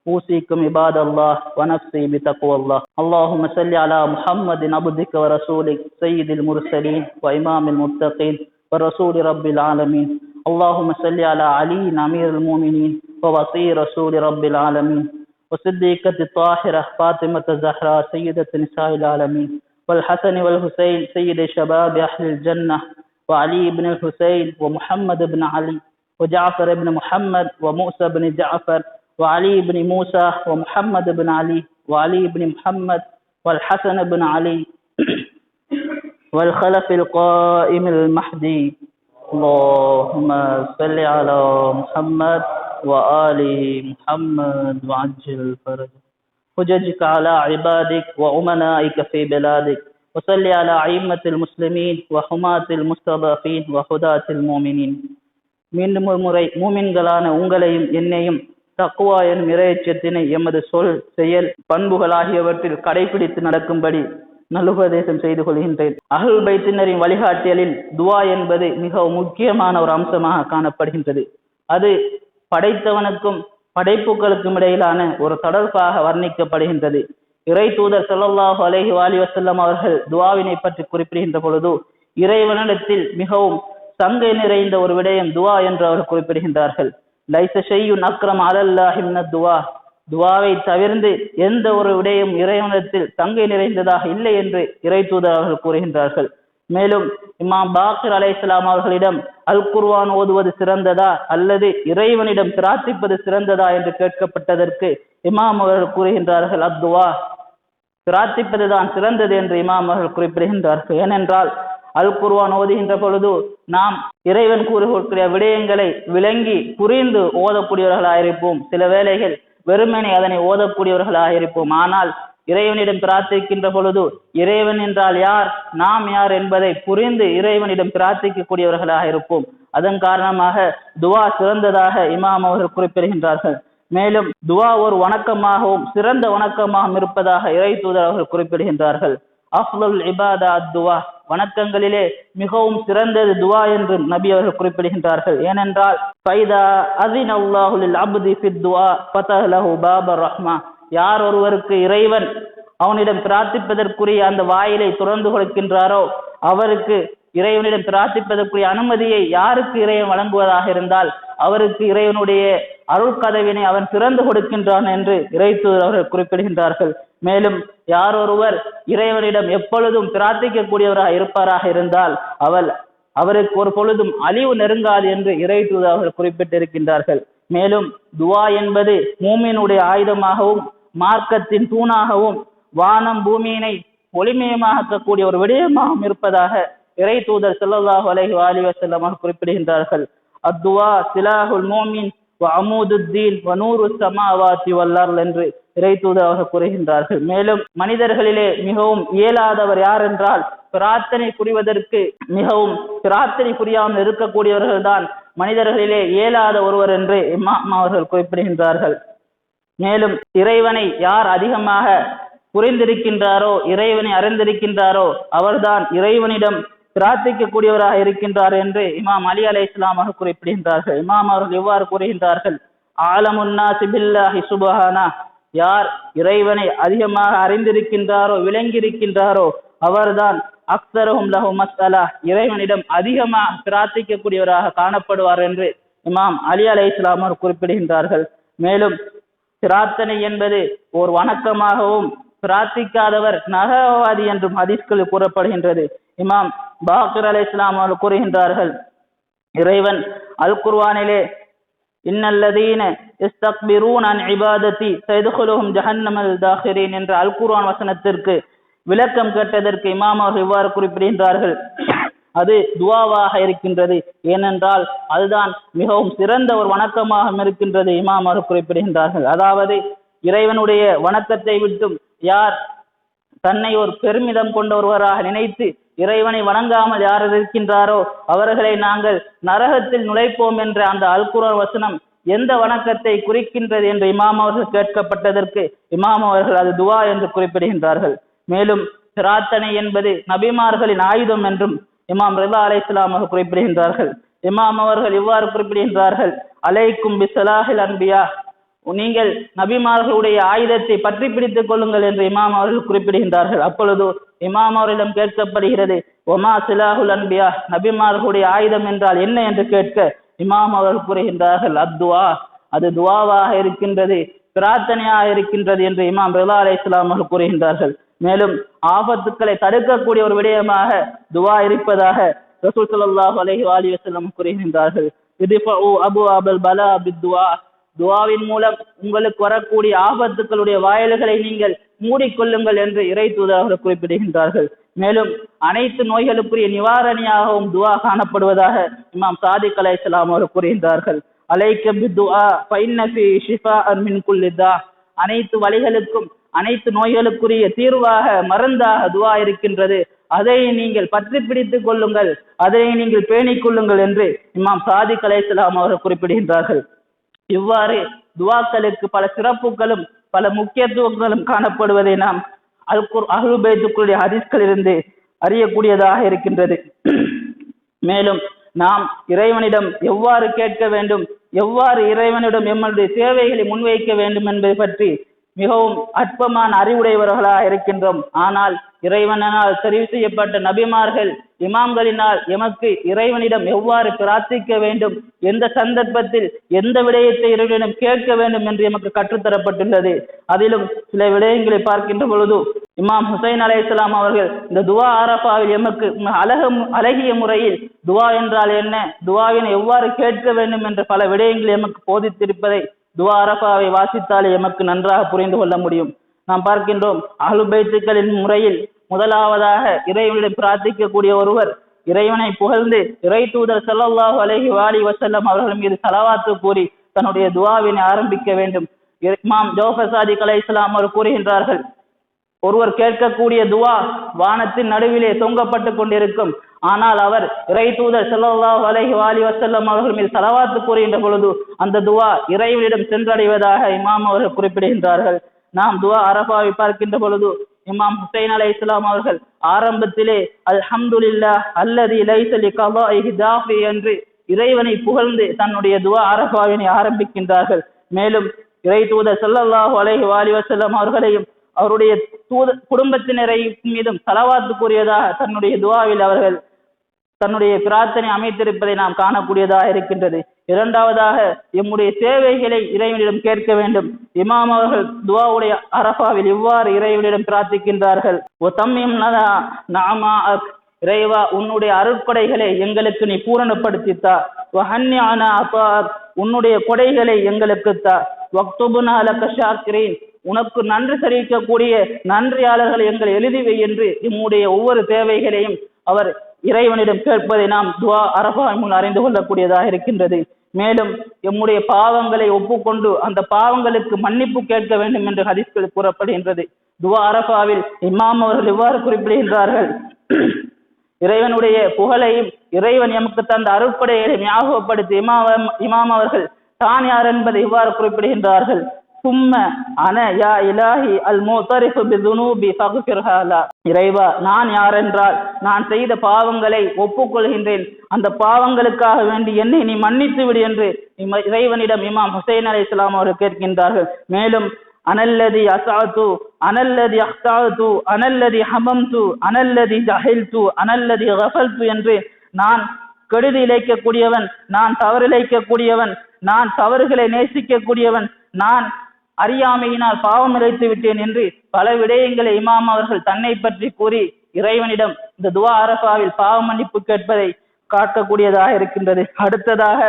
أوصيكم عباد الله ونفسي بتقوى الله. اللهم صل على محمد عبدك ورسولك سيد المرسلين وإمام المتقين ورسول رب العالمين. اللهم صل على علي أمير المؤمنين ووصي رسول رب العالمين وصديقة الطاهرة فاطمة الزهراء سيدة نساء العالمين والحسن والحسين سيد شباب أهل الجنة وعلي بن الحسين ومحمد بن علي وجعفر بن محمد وموسى بن جعفر وعلي بن موسى ومحمد بن علي وعلي بن محمد والحسن بن علي والخلف القائم المهدي. اللهم صل على محمد وآل محمد وعجل فرج حججك على عبادك وأمنائك في بلادك وصل على أئمة المسلمين وحماة المستضعفين وهداة المؤمنين. மீண்டும் ஒரு முறை மூமின்களான உங்களையும் என்னையும் தக்வா எனும் இறையச்சத்தினை எமது சொல், செயல், பண்புகள் ஆகியவற்றில் கடைபிடித்து நடக்கும்படி நல்லுபதேசம் செய்து கொள்கின்றேன். அஹ்லுல் பைத்தினரின் வழிகாட்டியலில் துஆ என்பது மிகவும் முக்கியமான ஒரு அம்சமாக காணப்படுகின்றது. அது படைத்தவனுக்கும் படைப்புகளுக்கும் இடையிலான ஒரு தொடர்பாக வர்ணிக்கப்படுகின்றது. இறை தூதர் ஸல்லல்லாஹு அலைஹி வஸல்லம் அவர்கள் துஆவினை பற்றி குறிப்பிடுகின்ற பொழுது இறைவனிடத்தில் மிகவும் சங்கை நிறைந்த ஒரு விடயம் துஆ என்று அவர் குறிப்பிடுகின்றார்கள். லைஸ ஷையுன் அக்ரம் அலல்லாஹி மினத் துஆ, துஆவை தவிர்த்து எந்த ஒரு விடயம் இறைவனிடத்தில் சங்கை நிறைந்ததாக இல்லை என்று இறை தூதர் அவர்கள் கூறுகின்றார்கள். மேலும் இமாம் பாக்கிர் அலைஹிஸ்ஸலாம் அவர்களிடம் அல் குர்ஆன் ஓதுவது சிறந்ததா அல்லது இறைவனிடம் பிரார்த்திப்பது சிறந்ததா என்று கேட்கப்பட்டதற்கு இமாம் அவர்கள் கூறுகின்றார்கள், அத்துவா, பிரார்த்திப்பதுதான் சிறந்தது என்று இமாம் அவர்கள் குறிப்பிடுகின்றார்கள். ஏனென்றால் அல் குர்ஆன் ஓதுகின்ற பொழுது நாம் இறைவன் கூறக்கூடிய விடயங்களை விளங்கி புரிந்து ஓதக்கூடியவர்களாயிருப்போம். சில வேளைகள் வெறுமனே அதனை ஓதக்கூடியவர்களாக இருப்போம். ஆனால் இறைவனிடம் பிரார்த்திக்கின்ற பொழுது இறைவன் என்றால் யார், நாம் யார் என்பதை புரிந்து இறைவனிடம் பிரார்த்திக்கக்கூடியவர்களாக இருப்போம். அதன் காரணமாக துஆ சிறந்ததாக இமாம் அவர்கள் குறிப்பிடுகின்றார்கள். மேலும் துஆ ஒரு வணக்கமாகவும் சிறந்த வணக்கமாகவும் இருப்பதாக இறை தூதர் அவர்கள் குறிப்பிடுகின்றார்கள். அஃலல் இபாதா துஆ, வணக்கங்களிலே மிகவும் சிறந்தது துஆ என்று நபி அவர்கள் குறிப்பிடுகின்றார்கள். ஏனென்றால் ஃபைதா அஸினல்லாஹு லில் அப்தி ஃபித் துஆ ஃபதஹ லஹு பாபர் ரஹ்மா, யார் ஒருவருக்கு இறைவன் அவனிடம் பிரார்த்திப்பதற்குரிய அந்த வாயிலை திறந்து கொடுக்கின்றாரோ அவருக்கு இறைவனிடம் பிரார்த்திப்பதற்குரிய அனுமதியை யாருக்கு இறைவன் வழங்குவதாக இருந்தால் அவருக்கு இறைவனுடைய அருள் கதவினை அவன் திறந்து கொடுக்கின்றான் என்று இறை தூதர் அவர்கள் குறிப்பிடுகின்றார்கள். மேலும் யார் ஒருவர் இறைவனிடம் எப்பொழுதும் பிரார்த்திக்கக்கூடியவராக இருப்பாராக இருந்தால் அவருக்கு ஒரு பொழுதும் அழிவு நெருங்காது என்று இறை தூதர்கள் குறிப்பிட்டிருக்கின்றார்கள். மேலும் துவா என்பது மூமினுடைய ஆயுதமாகவும் மார்க்கத்தின் தூணாகவும் வானம் பூமியினை ஒளிமயமாக்கக்கூடிய ஒரு விடயமாகவும் இருப்பதாக இறை தூதர் ஸல்லல்லாஹு அலைஹி வஸல்லம் குறிப்பிடுகின்றார்கள். அத்துவா சிலாஹுல் மோமின் அமூதுத்தீன் வனூரு சமாவாத்தி வல்லார் என்று இறை தூதர் கூறுகின்றார்கள். மேலும் மனிதர்களிலே மிகவும் இயலாதவர் யார் என்றால் பிரார்த்தனை புரிவதற்கு மிகவும் பிரார்த்தனை புரியாமல் இருக்கக்கூடியவர்கள் தான் மனிதர்களிலே இயலாத ஒருவர் என்று இமாம் அவர்கள் குறிப்பிடுகின்றார்கள். மேலும் இறைவனை யார் அதிகமாக புரிந்திருக்கின்றாரோ இறைவனை அறிந்திருக்கின்றாரோ அவர்தான் இறைவனிடம் பிரார்த்திக்கக்கூடியவராக இருக்கின்றார் என்று இமாம் அலி அலைஹிஸ்ஸலாம் குறிப்பிடுகின்றார்கள். இமாம் அவர்கள் இவ்வாறு கூறுகின்றார்கள், ஆலமுன்னாஸி பில்லாஹி சுப்ஹானஹு, யார் இறைவனை அதிகமாக அறிந்திருக்கின்றாரோ விளங்கியிருக்கின்றாரோ அவர்தான் அக்ஸருஹும் லஹு மஸ்அலா, இறைவனிடம் அதிகமாக பிரார்த்திக்கக்கூடியவராக காணப்படுவார் என்று இமாம் அலி அலைஹிஸ்ஸலாம் குறிப்பிடுகின்றார்கள். மேலும் பிரார்த்தனை என்பது ஒரு வணக்கமாகவும் பிரார்த்திக்காதவர் நரகவாதி என்றும் ஹதீஸ்களில் கூறப்படுகின்றது. இமாம் பாக்கிர் அலைஹிஸ்ஸலாம் அவர்கள் கூறுகின்றார்கள், இறைவன் அல் குர்ஆனிலே இன்னல்லதீன யஸ்தக்பிரூன அன் இபாதத்தி சயதுகுலுஹும் ஜஹன்னமல் தாஹிரீன் என்ற அல் குர்ஆன் வசனத்திற்கு விளக்கம் கேட்டதற்கு இமாம் அவர்கள் இவ்வாறு குறிப்பிடுகின்றார்கள், அது துவாவாக இருக்கின்றது, ஏனென்றால் அதுதான் மிகவும் சிறந்த ஒரு வணக்கமாக இருக்கின்றது இமாம் அவர்கள் குறிப்பிடுகின்றார்கள். அதாவது இறைவனுடைய வணக்கத்தை விட்டும் யார் தன்னை ஒரு பெருமிதம் கொண்ட ஒருவராக நினைத்து இறைவனை வணங்காமல் யார் இருக்கின்றாரோ அவர்களை நாங்கள் நரகத்தில் நுழைப்போம் என்ற அந்த அல் குர்ஆன் வசனம் எந்த வணக்கத்தை குறிக்கின்றது என்று இமாம் அவர்கள் கேட்கப்பட்டதற்கு இமாம் அவர்கள் அது துவா என்று குறிப்பிடுகின்றார்கள். மேலும் பிரார்த்தனை என்பது நபிமார்களின் ஆயுதம் என்றும் இமாம் ரிதா அலைஹிஸ்ஸலாம் அவர்கள் குறிப்பிடுகின்றார்கள். இமாம் அவர்கள் இவ்வாறு குறிப்பிடுகின்றார்கள், அலைக்கும் பிஸ்ஸலாஹில் அன்பியா, நீங்கள் நபிமார்களுடைய ஆயுதத்தை பற்றி பிடித்துக் கொள்ளுங்கள் என்று இமாம் அவர்கள் குறிப்பிடுகின்றார்கள். அப்பொழுது இமாம் அவர்களிடம் கேட்கப்படுகிறது, ஒமா சிலாஹுல் அன்பியா, நபிமார்களுடைய ஆயுதம் என்றால் என்ன என்று கேட்க இமாம் அவர்கள் கூறுகின்றார்கள், அத்துவா, அது துவாவாக இருக்கின்றது, பிரார்த்தனையாக இருக்கின்றது என்று இமாம் ரிதா அலைஹிஸ்ஸலாம் அவர்கள் கூறுகின்றார்கள். மேலும் ஆபத்துக்களை தடுக்கக்கூடிய ஒரு விடயமாக துவா இருப்பதாக ரசூல் ஸல்லல்லாஹு அலைஹி வஸல்லம் கூறுகின்றார்கள். இத்ஃபஉ அபுஅபல் பலா பித்துவா, துவாவின் மூலம் உங்களுக்கு வரக்கூடிய ஆபத்துக்களுடைய வாயில்களை நீங்கள் மூடிக்கொள்ளுங்கள் என்று இறை தூதர்கள் குறிப்பிடுகின்றார்கள். மேலும் அனைத்து நோய்களுக்குரிய நிவாரணியாகவும் துவா காணப்படுவதாக இமாம் சாதிக் அலைஹிஸ்ஸலாம் அவர்கள் கூறுகின்றார்கள். அலைக்க பித்துஆ ஃபஇன்ன ஃபீ ஷிஃபாஅன் மின் குல்லி தா, அனைத்து வலிகளுக்கும் அனைத்து நோய்களுக்குரிய தீர்வாக மருந்தாக துவா இருக்கின்றது, அதை நீங்கள் பற்றி பிடித்துக் கொள்ளுங்கள், அதை நீங்கள் பேணிக் கொள்ளுங்கள் என்று இமாம் சாதிக் அலைஹிஸ்ஸலாம் அவர்கள் குறிப்பிடுகின்றார்கள். இவ்வாறு துவாக்களுக்கு பல சிறப்புகளும் பல முக்கியத்துவங்களும் காணப்படுவதை நாம் அஹ்லுல் பைத்துடைய ஹதீஸ்களிலிருந்து அறியக்கூடியதாக இருக்கின்றது. மேலும் நாம் இறைவனிடம் எவ்வாறு கேட்க வேண்டும், எவ்வாறு இறைவனிடம் எம்முடைய சேவைகளை முன்வைக்க வேண்டும் என்பதை பற்றி மிகவும் அற்பமான அறிவுடையவர்களாக இருக்கின்றோம். ஆனால் இறைவனால் தெரிவு செய்யப்பட்ட நபிமார்கள் இமாம்களினால் எமக்கு இறைவனிடம் எவ்வாறு பிரார்த்திக்க வேண்டும், எந்த சந்தர்ப்பத்தில் எந்த விடயத்தை இறைவனிடம் கேட்க வேண்டும் என்று எமக்கு கற்றுத்தரப்பட்டுள்ளது. அதிலும் சில விடயங்களை பார்க்கின்ற பொழுது இமாம் ஹுசைன் அலைஹிஸ்ஸலாம் அவர்கள் இந்த துவா அரஃபாவில் எமக்கு அழகிய முறையில் துவா என்றால் என்ன, துவாவினை எவ்வாறு கேட்க வேண்டும் என்ற பல விடயங்களை எமக்கு போதித்திருப்பதை துவா அரஃபாவை வாசித்தாலே எமக்கு நன்றாக புரிந்து கொள்ள முடியும். நாம் பார்க்கின்றோம், அஹ்லுல் பைத்துக்களின் முறையில் முதலாவதாக இறைவனிடம் பிரார்த்திக்கக்கூடிய ஒருவர் இறைவனை புகழ்ந்து இறை தூதர் ஸல்லல்லாஹு அலைஹி வஸல்லம் அவர்கள் மீது ஸலவாத்து கூறி தன்னுடைய துவாவினை ஆரம்பிக்க வேண்டும். இமாம் ஜௌஃபர் சாதிக் அலைஹிஸ்ஸலாம் அவர்கள் கூறுகின்றார்கள், ஒருவர் கேட்கக்கூடிய துவா வானத்தின் நடுவிலே தொங்கப்பட்டு கொண்டிருக்கும், ஆனால் அவர் இறை தூதர் ஸல்லல்லாஹு அலைஹி வஸல்லம் அவர்கள் மீது ஸலவாத்து கூறுகின்ற பொழுது அந்த துவா இறைவனிடம் சென்றடைவதாக இமாம் அவர்கள் குறிப்பிடுகின்றார்கள். நாம் துவா அரஃபாவை பார்க்கின்ற பொழுது இமாம் ஹுசைன் அலைஹிஸ்ஸலாம் அவர்கள் ஆரம்பத்திலே அல்ஹம்துலில்லாஹ் அல்லதி லைஸ லிகதாஇஹி தாஃபி என்று இறைவனை புகழ்ந்து தன்னுடைய துவா அரஃபாவினை ஆரம்பிக்கின்றார்கள். மேலும் இறை தூதர் ஸல்லல்லாஹு அலைஹி வஸல்லம் அவர்களையும் அவருடைய குடும்பத்தினரை மீதும் ஸலவாத்து கூறியதாக தன்னுடைய துவாவில் அவர்கள் தன்னுடைய பிரார்த்தனை அமைத்திருப்பதை நாம் காணக்கூடியதாக இருக்கின்றது. இரண்டாவதாக எம்முடைய சேவைகளை இறைவனிடம் கேட்க வேண்டும். இமாம் அவர்கள் துவாவுடைய அரஃபாவில் இவ்வாறு இறைவனிடம் பிரார்த்திக்கின்றார்கள், இறைவா உன்னுடைய அருட்கொடைகளை எங்களுக்கு நீ பூரணப்படுத்தித்தா. உன்னுடைய கொடைகளை எங்களுக்கு தா. வக்துபுனா லக ஷாக்கிரீன், உனக்கு நன்றி தெரிவிக்கக்கூடிய நன்றியாளர்களை எங்களை எழுதிவை என்று நம்முடைய ஒவ்வொரு தேவைகளையும் அவர் இறைவனிடம் கேட்பதை நாம் துவா அரஃபா முன் அறிந்து கொள்ளக்கூடியதாக இருக்கின்றது. மேலும் எம்முடைய பாவங்களை ஒப்புக்கொண்டு அந்த பாவங்களுக்கு மன்னிப்பு கேட்க வேண்டும் என்று ஹதீஸ்கள் கூறப்படுகின்றது. துவா அரஃபாவில் இமாம் அவர்கள் இவ்வாறு குறிப்பிடுகின்றார்கள், இறைவனுடைய புகழையும் இறைவன் எமக்கு தந்த அருட்படைகளை ஞாபகப்படுத்தி இமாம் அவர்கள் தான் யார் என்பதை இவ்வாறு குறிப்பிடுகின்றார்கள். சும்ம அன யா இலாஹி அல் முதரிஃபு பிதுனூபி ஃபக்ஃபிர்ஹா லா, இறைவா நான் யார் என்றால் நான் செய்த பாவங்களை ஒப்புக்கொள்கின்றேன், அந்த பாவங்களுக்காக வேண்டி என்னை நீ மன்னித்து விடு என்று இறைவனிடம் இமாம் ஹுசைன் அலைஹிஸ்ஸலாம் அவர்கள் கேட்கின்றார்கள். மேலும் அனல்லதி அசாது அனல்லதி அஹ்தாது அனல்லதி ஹமம்து அனல்லதி ஜஹில்து அனல்லதி கஃபல்து என்று நான் கெடுதி இழைக்கக்கூடியவன், நான் தவறிழைக்கக்கூடியவன், நான் தவறுகளை நேசிக்கக்கூடியவன், நான் அறியாமையினால் பாவம் இழைத்து விட்டேன் என்று பல விடயங்களை இமாம் அவர்கள் தன்னை பற்றி கூறி இறைவனிடம் இந்த துவா அரஃபாவில் பாவ மன்னிப்பு கேட்பதை காட்டக்கூடியதாக இருக்கின்றது. அடுத்ததாக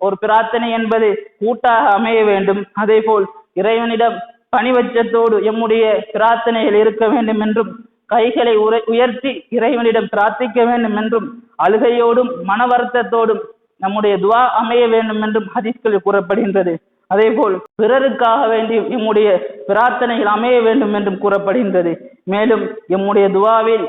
ஒரு பிரார்த்தனை என்பது கூட்டாக அமைய வேண்டும். அதே போல் இறைவனிடம் பணிவச்சத்தோடு எம்முடைய பிரார்த்தனைகள் இருக்க வேண்டும் என்றும், கைகளை உயர்த்தி இறைவனிடம் பிரார்த்திக்க வேண்டும் என்றும், அழுகையோடும் மன வருத்தத்தோடும் நம்முடைய துவா அமைய வேண்டும் என்றும் ஹதீஸ்களில் கூறப்படுகின்றது. அதே போல் பிறருக்காக வேண்டி எம்முடைய பிரார்த்தனைகள் அமைய வேண்டும் என்றும் கூறப்படுகின்றது. மேலும் எம்முடைய துவாவில்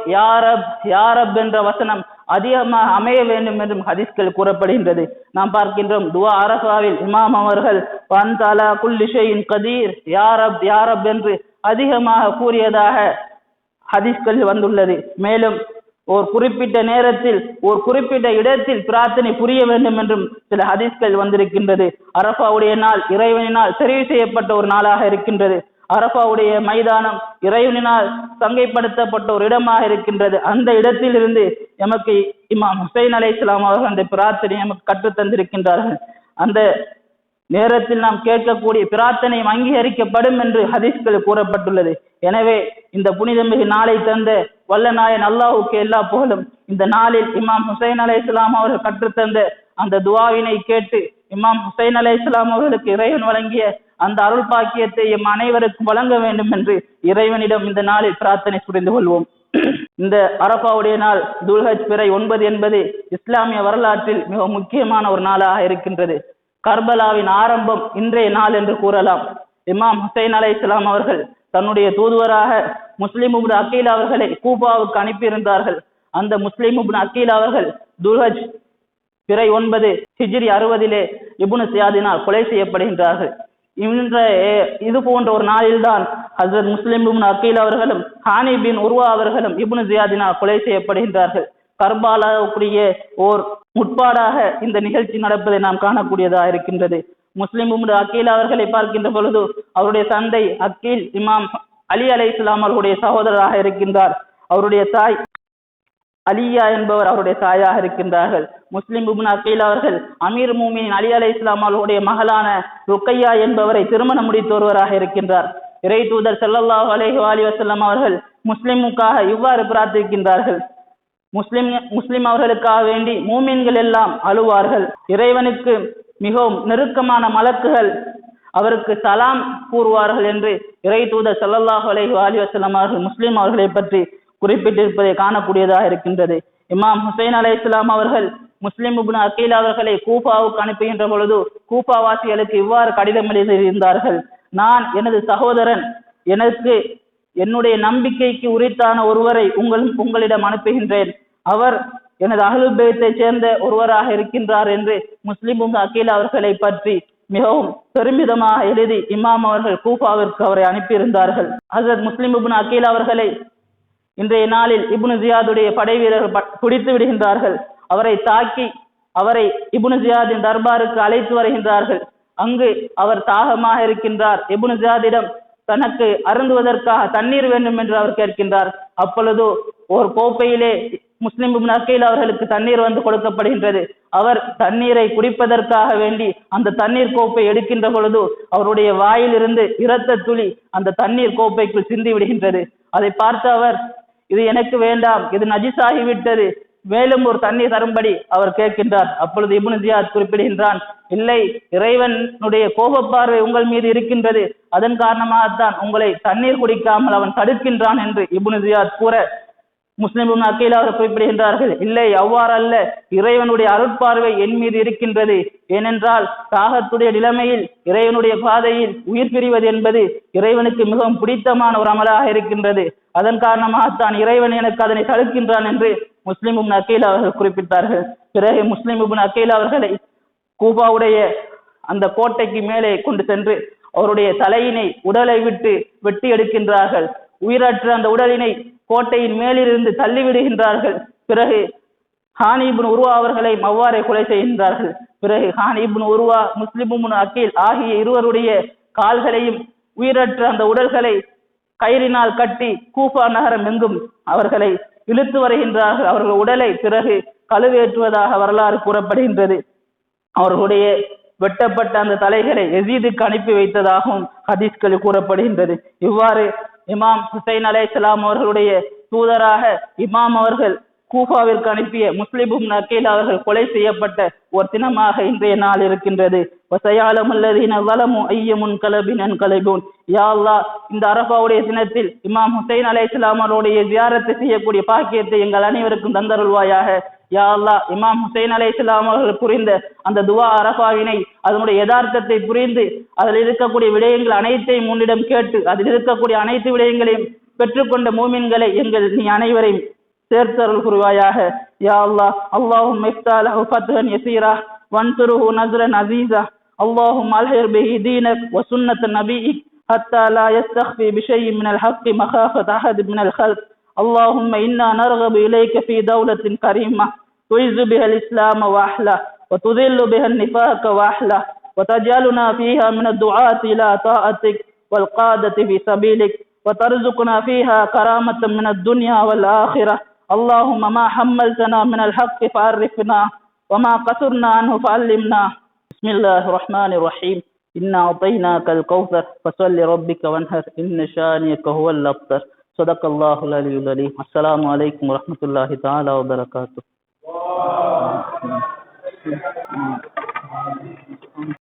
யாரப் என்ற வசனம் அதிகமாக அமைய வேண்டும் என்றும் ஹதீஸ்கள் கூறப்படுகின்றது. நாம் பார்க்கின்றோம், துவா அரஃபாவில் இமாம் அவர்கள் வன்தலா குல்லி ஷைஇன் கதீர் யாரப் என்று அதிகமாக கூறியதாக ஹதீஸ்கள் வந்துள்ளது. மேலும் ஒரு குறிப்பிட்ட நேரத்தில் ஒரு குறிப்பிட்ட இடத்தில் பிரார்த்தனை புரிய வேண்டும் என்றும் சில ஹதீஸ்கள் வந்திருக்கின்றது. அரஃபாவுடைய நாள் இறைவனினால் தெரிவு செய்யப்பட்ட ஒரு நாளாக இருக்கின்றது. அரஃபாவுடைய மைதானம் இறைவனினால் சங்கைப்படுத்தப்பட்ட ஒரு இடமாக இருக்கின்றது. அந்த இடத்தில் இருந்து எமக்கு இமாம் ஹுசைன் அலைஹிஸ்ஸலாம் அவர்கள் அந்த பிரார்த்தனை எமக்கு கற்றுத் தந்திருக்கின்றார்கள். அந்த நேரத்தில் நாம் கேட்கக்கூடிய பிரார்த்தனையும் அங்கீகரிக்கப்படும் என்று ஹதீஸ்கள் கூறப்பட்டுள்ளது. எனவே இந்த புனிதமிகு நாளை தந்த வல்ல நாயன் அல்லாஹ்வுக்கு எல்லா புகழும். இந்த நாளில் இமாம் ஹுசைன் அலைஹிஸ்ஸலாம் அவர்கள் கற்றுத்தந்த அந்த துஆவினை கேட்டு இமாம் ஹுசைன் அலைஹிஸ்ஸலாம் அவர்களுக்கு இறைவன் வழங்கிய அந்த அருள் பாக்கியத்தை எம் அனைவருக்கும் வழங்க வேண்டும் என்று இறைவனிடம் இந்த நாளில் பிரார்த்தனை புரிந்து கொள்வோம். இந்த அரஃபாவுடைய நாள் துல்ஹஜ் பிறை 9 என்பது இஸ்லாமிய வரலாற்றில் மிக முக்கியமான ஒரு நாளாக இருக்கின்றது. கர்பலாவின் ஆரம்பம் இன்றைய நாள் என்று கூறலாம். இமாம் ஹுசைன் அலைஹிஸ்ஸலாம் அவர்கள் தன்னுடைய தூதுவராக முஸ்லிம் இப்னு அகீல் அவர்களை கூபாவுக்கு அனுப்பியிருந்தார்கள். அந்த முஸ்லிம் இப்னு அகீல் அவர்கள் துல்ஹஜ் பிறை 9 ஹிஜ்ரி 60 இப்னு சியாதினால் கொலை செய்யப்படுகின்றார்கள். இது போன்ற ஒரு நாளில்தான் ஹஜ்ரத் முஸ்லிம் இப்னு அகீல் அவர்களும் ஹானி பின் உர்வா அவர்களும் இப்னு ஜியாதினால் கொலை செய்யப்படுகின்றார்கள். கர்பாலாவுக்குரிய ஓர் முற்பாடாக இந்த நிகழ்ச்சி நடப்பதை நாம் காணக்கூடியதாக இருக்கின்றது. முஸ்லிம் இப்னு அகீல் அவர்களை பார்க்கின்ற பொழுது அவருடைய தந்தை அகீல் இமாம் அலி அலைஹிஸ்ஸலாம் அவர்களுடைய சகோதரராக இருக்கின்றார். அவருடைய தாய் அலியா என்பவர் அவருடைய தாயாக இருக்கின்றார்கள். முஸ்லிம் இப்னு அகீல் அவர்கள் அமீர் மூமினின் அலி அலைஹிஸ்ஸலாம் அவர்களுடைய மகளான ருக்கையா என்பவரை திருமணம் முடித்த ஒருவராக இருக்கின்றார். இறை தூதர் ஸல்லல்லாஹு அலைஹி வஸல்லம் அவர்கள் முஸ்லிமுக்காக இவ்வாறு பிரார்த்திக்கின்றார்கள், முஸ்லிம் அவர்களுக்காக வேண்டி மூமின்கள் எல்லாம் அழுவார்கள். இறைவனுக்கு மிகவும் நெருக்கமான மலக்குகள் அவருக்கு சலாம் கூறுவார்கள் என்று இறை தூதர் ஸல்லல்லாஹு அலைஹி வஸல்லம் அவர்கள் முஸ்லிம் அவர்களை பற்றி குறிப்பிட்டிருப்பதை காணக்கூடியதாக இருக்கின்றது. இமாம் ஹுசைன் அலைஹிஸ்ஸலாம் அவர்கள் முஸ்லிம் இப்னு அகீல் அவர்களை கூஃபாவுக்கு அனுப்புகின்ற பொழுது கூஃபாவாசிகளுக்கு இவ்வாறு கடிதம் எழுதியிருந்தார்கள், நான் எனது சகோதரன் எனக்கு என்னுடைய நம்பிக்கைக்கு உரித்தான ஒருவரை உங்களிடம் அனுப்புகின்றேன், அவர் எனது அஹ்லுல் பைத்தை சேர்ந்த ஒருவராக இருக்கின்றார் என்று முஸ்லிம் இப்னு அகீல் அவர்களை பற்றி மிகவும் பெருமிதமாக எழுதி இமாம் அவர்கள் கூஃபாவிற்கு அவரை அனுப்பியிருந்தார்கள். ஹஜ்ரத் முஸ்லிம் இப்னு அகீல் அவர்களை இன்றைய நாளில் இப்னு ஜியாதுடைய படை வீரர்கள் பிடித்து விடுகின்றார்கள். அவரை தாக்கி அவரை இப்னு ஜியாதின் தர்பாருக்கு அழைத்து வருகின்றார்கள். அங்கு அவர் தாகமாக இருக்கின்றார். இப்னு ஜியாதிடம் தனக்கு அருந்துவதற்காக தண்ணீர் வேண்டும் என்று அவர் கேட்கின்றார். அப்பொழுது ஒரு கோப்பையிலே முஸ்லிம் இப்னு அகீல் அவர்களுக்கு தண்ணீர் வந்து கொடுக்கப்படுகின்றது. அவர் தண்ணீரை குடிப்பதற்காக வேண்டி அந்த தண்ணீர் கோப்பை எடுக்கின்ற பொழுது அவருடைய வாயிலிருந்து இரத்த துளி அந்த தண்ணீர் கோப்பைக்குள் சிந்தி விடுகின்றது. அதை பார்த்த அவர் இது எனக்கு வேண்டாம், இது நஜிஸாகி விட்டது, மேலும் ஒரு தண்ணீர் தரும்படி அவர் கேட்கின்றார். அப்பொழுது இப்னு ஜியாத் குறிப்பிடுகின்றான், இல்லை, இறைவனுடைய கோபப்பார்வை உங்கள் மீது இருக்கின்றது, அதன் காரணமாகத்தான் உங்களை தண்ணீர் குடிக்காமல் அவன் தடுக்கின்றான் என்று இப்னு ஜியாத் கூற, முஸ்லிம் இப்னு அகீல் அவர் குறிப்பிடுகின்றார்கள், இல்லை, அவ்வாறு அல்ல, இறைவனுடைய அருட்பார்வை என் மீது இருக்கின்றது. ஏனென்றால் தாகத்துடைய நிலைமையில் இறைவனுடைய பாதையில் உயிர் பிரிவது என்பது இறைவனுக்கு மிகவும் பிடித்தமான ஒரு அமலாக இருக்கின்றது, அதன் காரணமாகத்தான் இறைவன் எனக்கு அதனை தடுக்கின்றான் என்று முஸ்லிம் இப்னு அகீல் அவர்கள் குறிப்பிட்டார்கள். பிறகு முஸ்லிம் இப்னு அகீல் அவர்களை கூபாவுடைய அந்த கோட்டைக்கு மேலே கொண்டு சென்று அவருடைய தலையினை உடலை விட்டு வெட்டி எடுக்கின்றார்கள். உயிரற்ற அந்த உடலினை கோட்டையின் மேலிருந்து தள்ளிவிடுகின்றார்கள். பிறகு ஹானி இப்னு உர்வா அவர்களை அவ்வாறே கொலை செய்கின்றார்கள். பிறகு ஹானி இப்னு உர்வா, முஸ்லிம் இப்னு அகீல் ஆகிய இருவருடைய கால்களையும் உயிரற்ற அந்த உடல்களை கயிறினால் கட்டி கூஃபா நகரம் எங்கும் அவர்களை இழுத்து வருகின்றார்கள். அவர்கள் உடலை பிறகு கழுவேற்றுவதாக வரலாறு கூறப்படுகின்றது. அவர்களுடைய வெட்டப்பட்ட அந்த தலைகளை எசீதுக்கு அனுப்பி வைத்ததாகவும் ஹதீஸ்களில் கூறப்படுகின்றது. இவ்வாறு இமாம் ஹுசைன் அலைஹிஸ்ஸலாம் அவர்களுடைய தூதராக இமாம் அவர்கள் கூஃபாவிற்கு அனுப்பிய முஸ்லிம் இப்னு அகீல் அவர்கள் கொலை செய்யப்பட்ட ஒரு தினமாக இன்றைய நாள் இருக்கின்றது. யா அல்லாஹ், இந்த அரஃபாவுடைய தினத்தில் இமாம் ஹுசைன் அலைஹிஸ்ஸலாம் அவருடைய ஜியாரத்தை செய்யக்கூடிய பாக்கியத்தை எங்கள் அனைவருக்கும் தந்தருள்வாயாக. யா அல்லாஹ், இமாம் ஹுசைன் அலைஹிஸ்ஸலாம் அவர்கள் புரிந்த அந்த துவா அரஃபாவினை, அதனுடைய யதார்த்தத்தை புரிந்து அதில் இருக்கக்கூடிய விடயங்கள் அனைத்தையும் முன்னிடம் கேட்டு அதில் இருக்கக்கூடிய அனைத்து விடயங்களையும் பெற்றுக்கொண்ட மூமின்களை நீ அனைவரையும் சேர்த்தருள் புரிவாயாக. யா அல்லாஹ், அல்லாஹும்ம இஃப்தஹ் லஹு ஃபத்ஹன் யஸீரா வன்சுருஹு நஸ்ரன் அஸீஸா. அல்லாஹும்ம அல்ஹிர் பிஹி தீனக் வ சுன்னத நபியிக் ஹத்தா லா யஸ்தக்ஃபி பிஷைஇன் மினல் ஹக்கி மகாஃபத அஹத் மினல் ஹல்க். அல்லாஹும்ம இன்னா நர்கபு இலைக ஃபீ தௌலத்தின் கரீமா துஇஸ்ஸு பிஹல் இஸ்லாம வ அஹ்லா வ துதில்லு பிஹன் நிஃபாக வ அஹ்லா வ தஜஅலுனா ஃபீஹா மினத் துஆத்தி இலா தாஅத்திக் வல் காதத்தி ஃபீ சபீலிக் வ தர்சுக்னா ஃபீஹா கராமத்தன் மினத் துன்யா வல் ஆখিরা. اللهم ما حملتنا من الحق فعرفنا وما قصرنا عنه فعلمنا. بسم الله الرحمن الرحيم. إنا أعطيناك الكوثر فصل لربك وانحر إن شانئك هو الأبتر. صدق الله العلي العظيم. السلام عليكم ورحمة الله تعالى وبركاته.